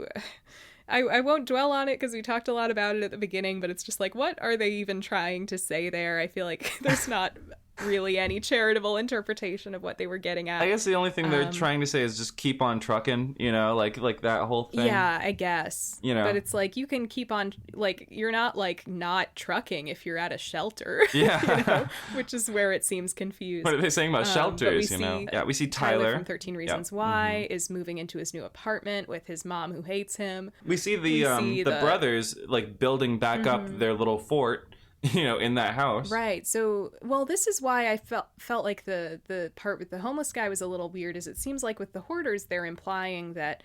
I won't dwell on it because we talked a lot about it at the beginning, but it's just like, what are they even trying to say there? I feel like there's not really any charitable interpretation of what they were getting at. I guess the only thing they're trying to say is just keep on trucking, you know, like that whole thing. Yeah, I guess. You know. But it's like, you can keep on, like, you're not, like, not trucking if you're at a shelter. Yeah. You know? Which is where it seems confused. What are they saying about shelters, you know? Yeah, we see Tyler from 13 Reasons Why is moving into his new apartment with his mom who hates him. We see the brothers, like, building back up their little fort, you know, in that house. Right. So, well, this is why I felt like the part with the homeless guy was a little weird, is it seems like with the hoarders, they're implying that,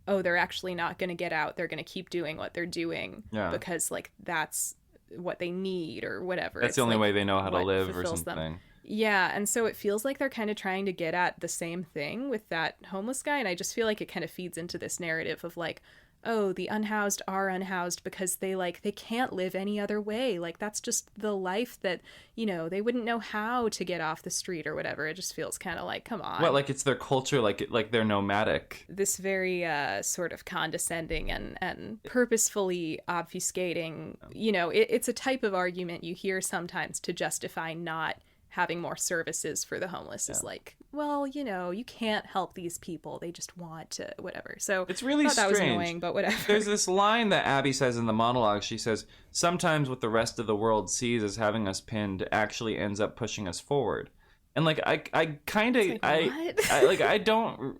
oh, they're actually not going to get out. They're going to keep doing what they're doing because, like, that's what they need or whatever. That's the only way they know how to live or something. Them. Yeah, and so it feels like they're kind of trying to get at the same thing with that homeless guy, and I just feel like it kind of feeds into this narrative of, like, oh, the unhoused are unhoused because they can't live any other way. Like, that's just the life that, you know, they wouldn't know how to get off the street or whatever. It just feels kind of like, come on. Well, like, it's their culture, like they're nomadic. This very sort of condescending and purposefully obfuscating, you know, it's a type of argument you hear sometimes to justify not having more services for the homeless is like, well, you know, you can't help these people. They just want to, whatever. So it's really strange. That was annoying, but whatever. There's this line that Abby says in the monologue. She says, sometimes what the rest of the world sees as having us pinned actually ends up pushing us forward. And, like, I kind of, like, I don't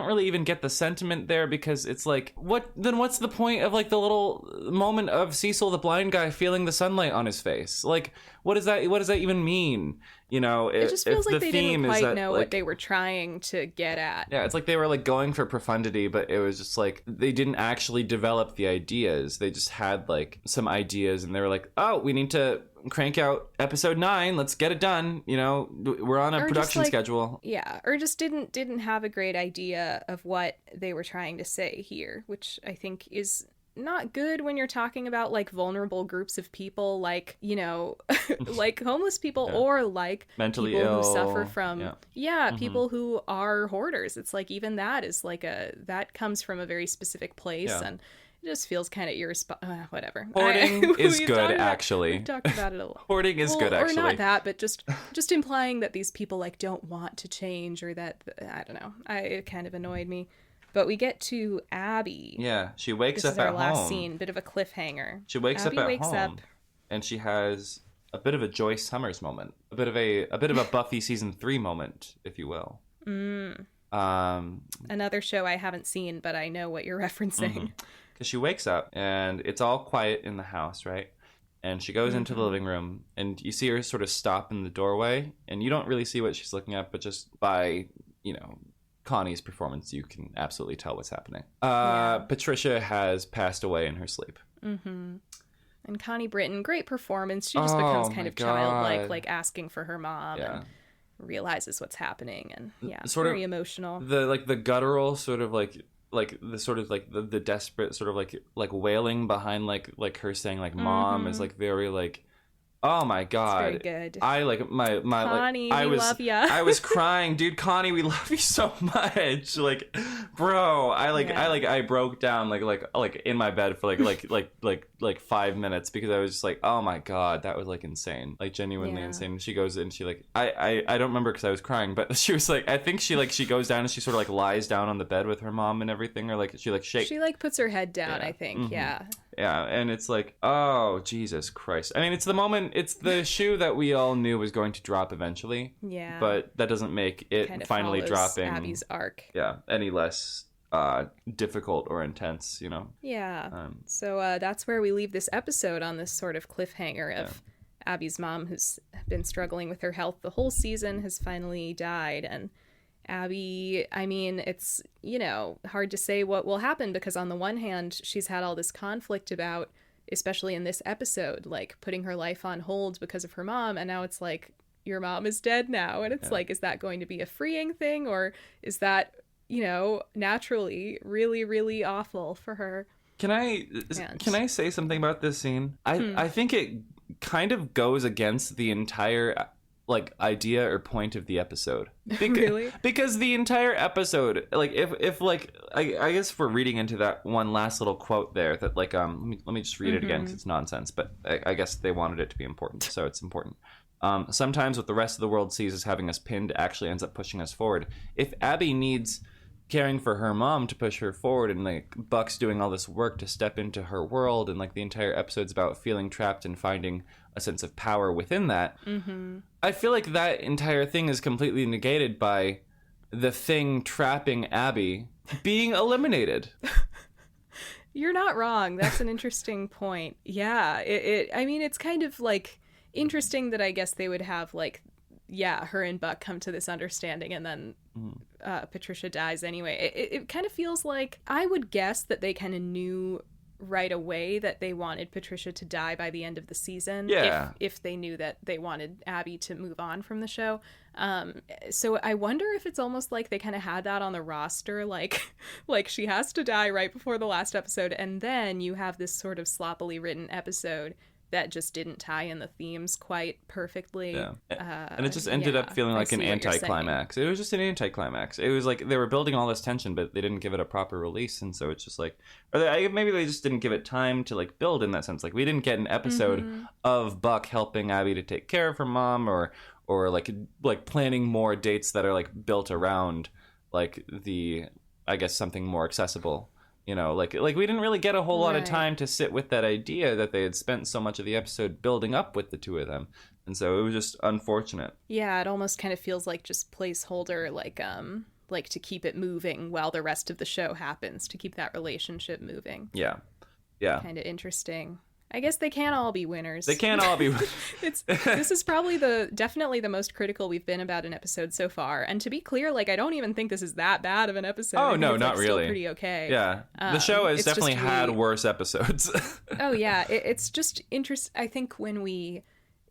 really even get the sentiment there, because it's like, what's the point of, like, the little moment of Cecil the blind guy feeling the sunlight on his face? Like, what does that even mean? You know, it just feels like the they theme didn't is quite that, know like, what they were trying to get at. Yeah, it's like they were, like, going for profundity, but it was just like they didn't actually develop the ideas. They just had, like, some ideas, and they were like, oh, we need to crank out episode 9, let's get it done, you know, we're on a production schedule. Yeah, or just didn't have a great idea of what they were trying to say here, which I think is not good when you're talking about, like, vulnerable groups of people, like, you know, like homeless people or like mentally people ill who suffer from people who are hoarders. It's like, even that is like that comes from a very specific place, and it just feels kind of irresponsible. Whatever. Hoarding is good, actually. We've talked about it a lot. Hoarding is good, actually. Or not that, but just implying that these people, like, don't want to change, or that, I don't know. It kind of annoyed me. But we get to Abby. Yeah, she wakes up at home. This is our last scene, bit of a cliffhanger. She wakes up at home, and she has a bit of a Joyce Summers moment, a bit of a Buffy season 3 moment, if you will. Another show I haven't seen, but I know what you're referencing. Because she wakes up, and it's all quiet in the house, right? And she goes into the living room, and you see her sort of stop in the doorway, and you don't really see what she's looking at, but just by, you know, Connie's performance, you can absolutely tell what's happening. Patricia has passed away in her sleep. And Connie Britton, great performance. She just becomes kind of childlike, like asking for her mom, and realizes what's happening, and sort very of emotional. The guttural sort of like the desperate sort of like wailing behind like her saying, like, mom, is like very like, oh my god, it's very good. I like my Connie, like, we love ya. I was crying, dude. Connie, we love you so much. Like, bro, I broke down like in my bed for like 5 minutes, because I was just like, oh my god, that was like insane, like genuinely insane. And she goes and she like I don't remember because I was crying, but she was like, I think she goes down and she sort of like lies down on the bed with her mom and everything, or like she like shakes. She like puts her head down, I think. Yeah, and it's like, oh, Jesus Christ. I mean, it's the moment, it's the shoe that we all knew was going to drop eventually. Yeah. But that doesn't make it kind of finally dropping Abby's arc. Yeah, any less difficult or intense, you know? Yeah. So that's where we leave this episode, on this sort of cliffhanger of Abby's mom, who's been struggling with her health the whole season, has finally died, and Abby, I mean, it's, you know, hard to say what will happen, because on the one hand, she's had all this conflict about, especially in this episode, like putting her life on hold because of her mom, and now it's like, your mom is dead now. And it's like, is that going to be a freeing thing, or is that, naturally really, really awful for her? Can I say something about this scene? I think it kind of goes against the entire idea or point of the episode. Really? Because the entire episode, if I guess if we're reading into that one last little quote there, that let me just read it again because it's nonsense, but I guess they wanted it to be important, so it's important. Sometimes what the rest of the world sees as having us pinned actually ends up pushing us forward. If Abby needs caring for her mom to push her forward, and Buck's doing all this work to step into her world, and the entire episode's about feeling trapped and finding a sense of power within that, I feel like that entire thing is completely negated by the thing trapping Abby being eliminated. You're not wrong. That's an interesting point. Yeah, it's kind of interesting that I guess they would have her and Buck come to this understanding, and then Patricia dies anyway. It kind of feels like, I would guess that they kind of knew right away that they wanted Patricia to die by the end of the season. Yeah. If they knew that they wanted Abby to move on from the show. So I wonder if it's almost like they kind of had that on the roster, like she has to die right before the last episode, and then you have this sort of sloppily written episode that just didn't tie in the themes quite perfectly. Yeah. And it just ended up feeling like an anticlimax. It was just an anticlimax. It was like they were building all this tension, but they didn't give it a proper release. And so it's just maybe they just didn't give it time to build in that sense. We didn't get an episode of Buck helping Abby to take care of her mom, or planning more dates that are built around I guess something more accessible. We didn't really get a whole lot of time to sit with that idea that they had spent so much of the episode building up with the two of them. And so it was just unfortunate. Yeah, it almost kind of feels like just placeholder, to keep it moving while the rest of the show happens, to keep that relationship moving. Yeah. Yeah. Kind of interesting. I guess they can't all be winners. They can't all be winners. This is probably definitely the most critical we've been about an episode so far. And to be clear, I don't even think this is that bad of an episode. Oh, no, not still really. Pretty okay. Yeah. The show has definitely had worse episodes. Oh, yeah. It's just interesting. I think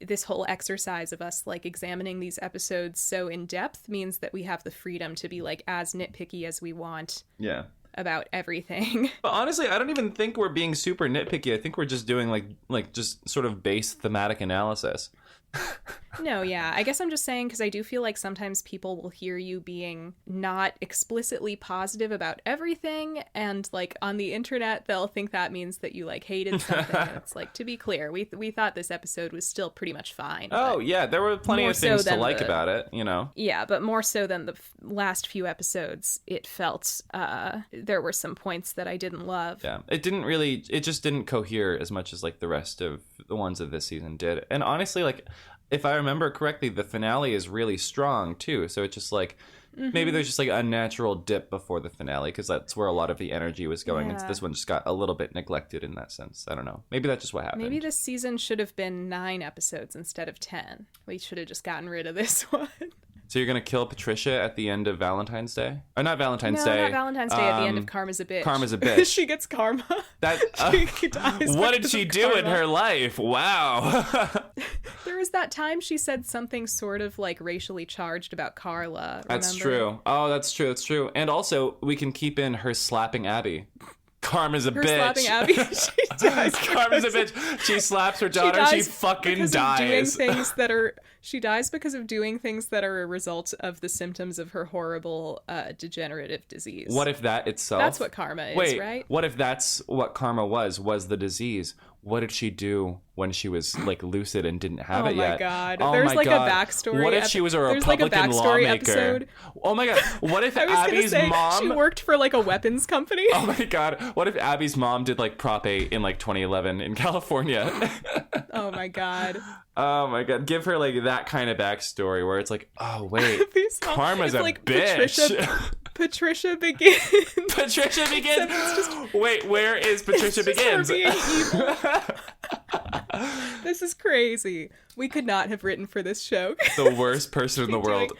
this whole exercise of us examining these episodes so in depth means that we have the freedom to be as nitpicky as we want. Yeah. About everything. But honestly, I don't even think we're being super nitpicky. I think we're just doing just sort of base thematic analysis. No, yeah. I guess I'm just saying, because I do feel like sometimes people will hear you being not explicitly positive about everything, and on the internet they'll think that means that you hated something. And it's to be clear, we thought this episode was still pretty much fine. Oh yeah, there were plenty of things to like about it, Yeah, but more so than the last few episodes, it felt there were some points that I didn't love. Yeah, it just didn't cohere as much as the rest of the ones of this season did. And honestly, if I remember correctly, the finale is really strong too. So it's just maybe there's just a natural dip before the finale, because that's where a lot of the energy was going. Yeah. And this one just got a little bit neglected in that sense. I don't know. Maybe that's just what happened. Maybe this season should have been 9 episodes instead of 10. We should have just gotten rid of this one. So you're going to kill Patricia at the end of Valentine's Day? Or not Valentine's Day. No, not Valentine's Day. At the end of Karma's a Bitch. Karma's a Bitch. She gets karma. She dies. What did she do in her life? Wow. There was that time she said something sort of racially charged about Carla. Remember? That's true. Oh, that's true. That's true. And also, we can keep in her slapping Abby. Karma's a bitch. Slapping Abby. She dies. Karma's a bitch. She slaps her daughter. She fucking dies. She dies because of doing things that are a result of the symptoms of her horrible degenerative disease. What if that itself? That's what karma is, right? What if that's what karma was the disease? What did she do when she was lucid and didn't have it yet? God. Oh There's my God. A backstory. What if she was a Republican lawmaker? Episode. Oh my God. What if Abby's mom... She worked for a weapons company. Oh my God. What if Abby's mom did Prop 8 in 2011 in California? Oh my God. Oh my God. Give her that kind of backstory where it's oh wait, karma's a bitch. Patricia Begins. Patricia Begins. Wait, where is Patricia Begins? This is crazy. We could not have written for this show. The worst person in the world.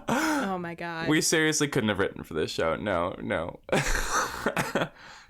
Oh my God. We seriously couldn't have written for this show. No.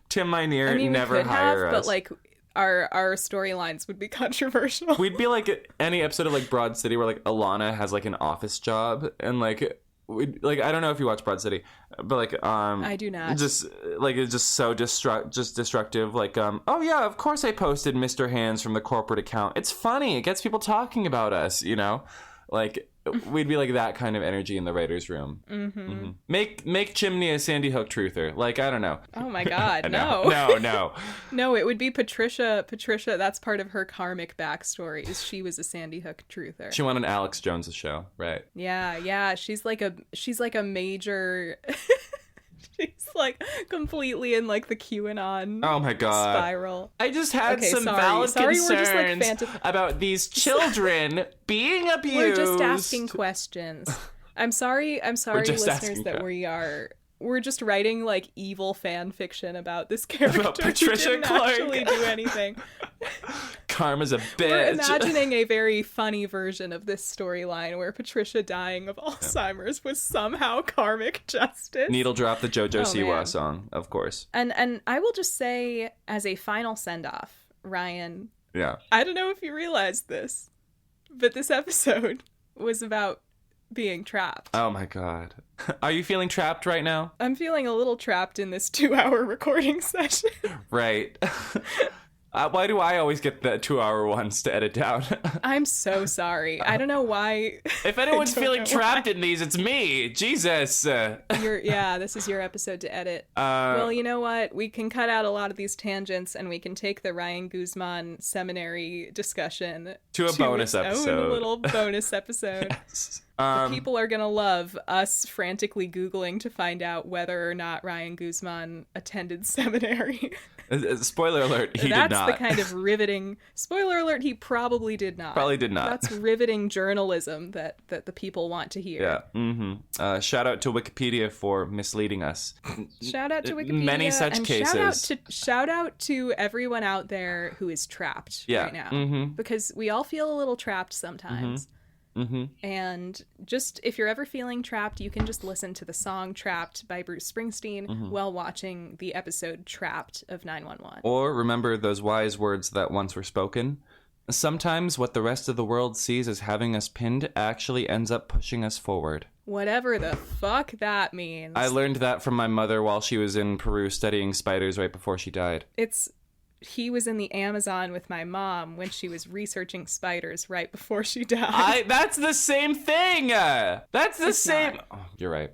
Tim Minear, never hire us. But our storylines would be controversial. We'd be like any episode of like Broad City where like Alana has like an office job and like I don't know if you watch Broad City, but like I do not. Just like it's just so destructive. Like oh yeah, of course I posted Mr. Hands from the corporate account. It's funny. It gets people talking about us. You know, like we'd be like that kind of energy in the writers' room. Mm-hmm. Make Chimney a Sandy Hook truther. Like I don't know. Oh my God, no. No, it would be Patricia. Patricia, that's part of her karmic backstory. Is she was a Sandy Hook truther. She won an Alex Jones show, right? Yeah. She's like a major. She's like completely in like the QAnon oh my God spiral. I just had some valid concerns we're just, like, about these children being abused. We're just asking questions. I'm sorry, listeners, that we're just writing like evil fan fiction about this character about Patricia who didn't Clark. actually do anything. Karma's a bitch. We're imagining a very funny version of this storyline where Patricia dying of Alzheimer's was somehow karmic justice. Needle drop the JoJo Siwa man. song, of course. And I will just say, as a final send-off, Ryan. Yeah. I don't know if you realized this, but this episode was about being trapped. Oh my God. Are you feeling trapped right now? I'm feeling a little trapped in this 2-hour recording session. Right. Why do I always get the 2-hour ones to edit down? I'm so sorry. I don't know why. If anyone's feeling trapped in these, it's me. Jesus. This is your episode to edit. Well, you know what? We can cut out a lot of these tangents and we can take the Ryan Guzman seminary discussion to a bonus episode. Own little bonus episode. Yes. The people are going to love us frantically Googling to find out whether or not Ryan Guzman attended seminary. Spoiler alert, he did not. That's the kind of riveting... Spoiler alert, he probably did not. Probably did not. That's riveting journalism that the people want to hear. Yeah. Mm-hmm. Shout out to Wikipedia for misleading us. Shout out to Wikipedia. Many such and cases. Shout out to everyone out there who is trapped right now. Mm-hmm. Because we all feel a little trapped sometimes. Mm-hmm. And just if you're ever feeling trapped, you can just listen to the song Trapped by Bruce Springsteen while watching the episode Trapped of 911. Or remember those wise words that once were spoken. Sometimes what the rest of the world sees as having us pinned actually ends up pushing us forward. Whatever the fuck that means. I learned that from my mother while she was in Peru studying spiders right before she died. He was in the Amazon with my mom when she was researching spiders right before she died. That's the same thing. That's the same. Not. Oh, you're right.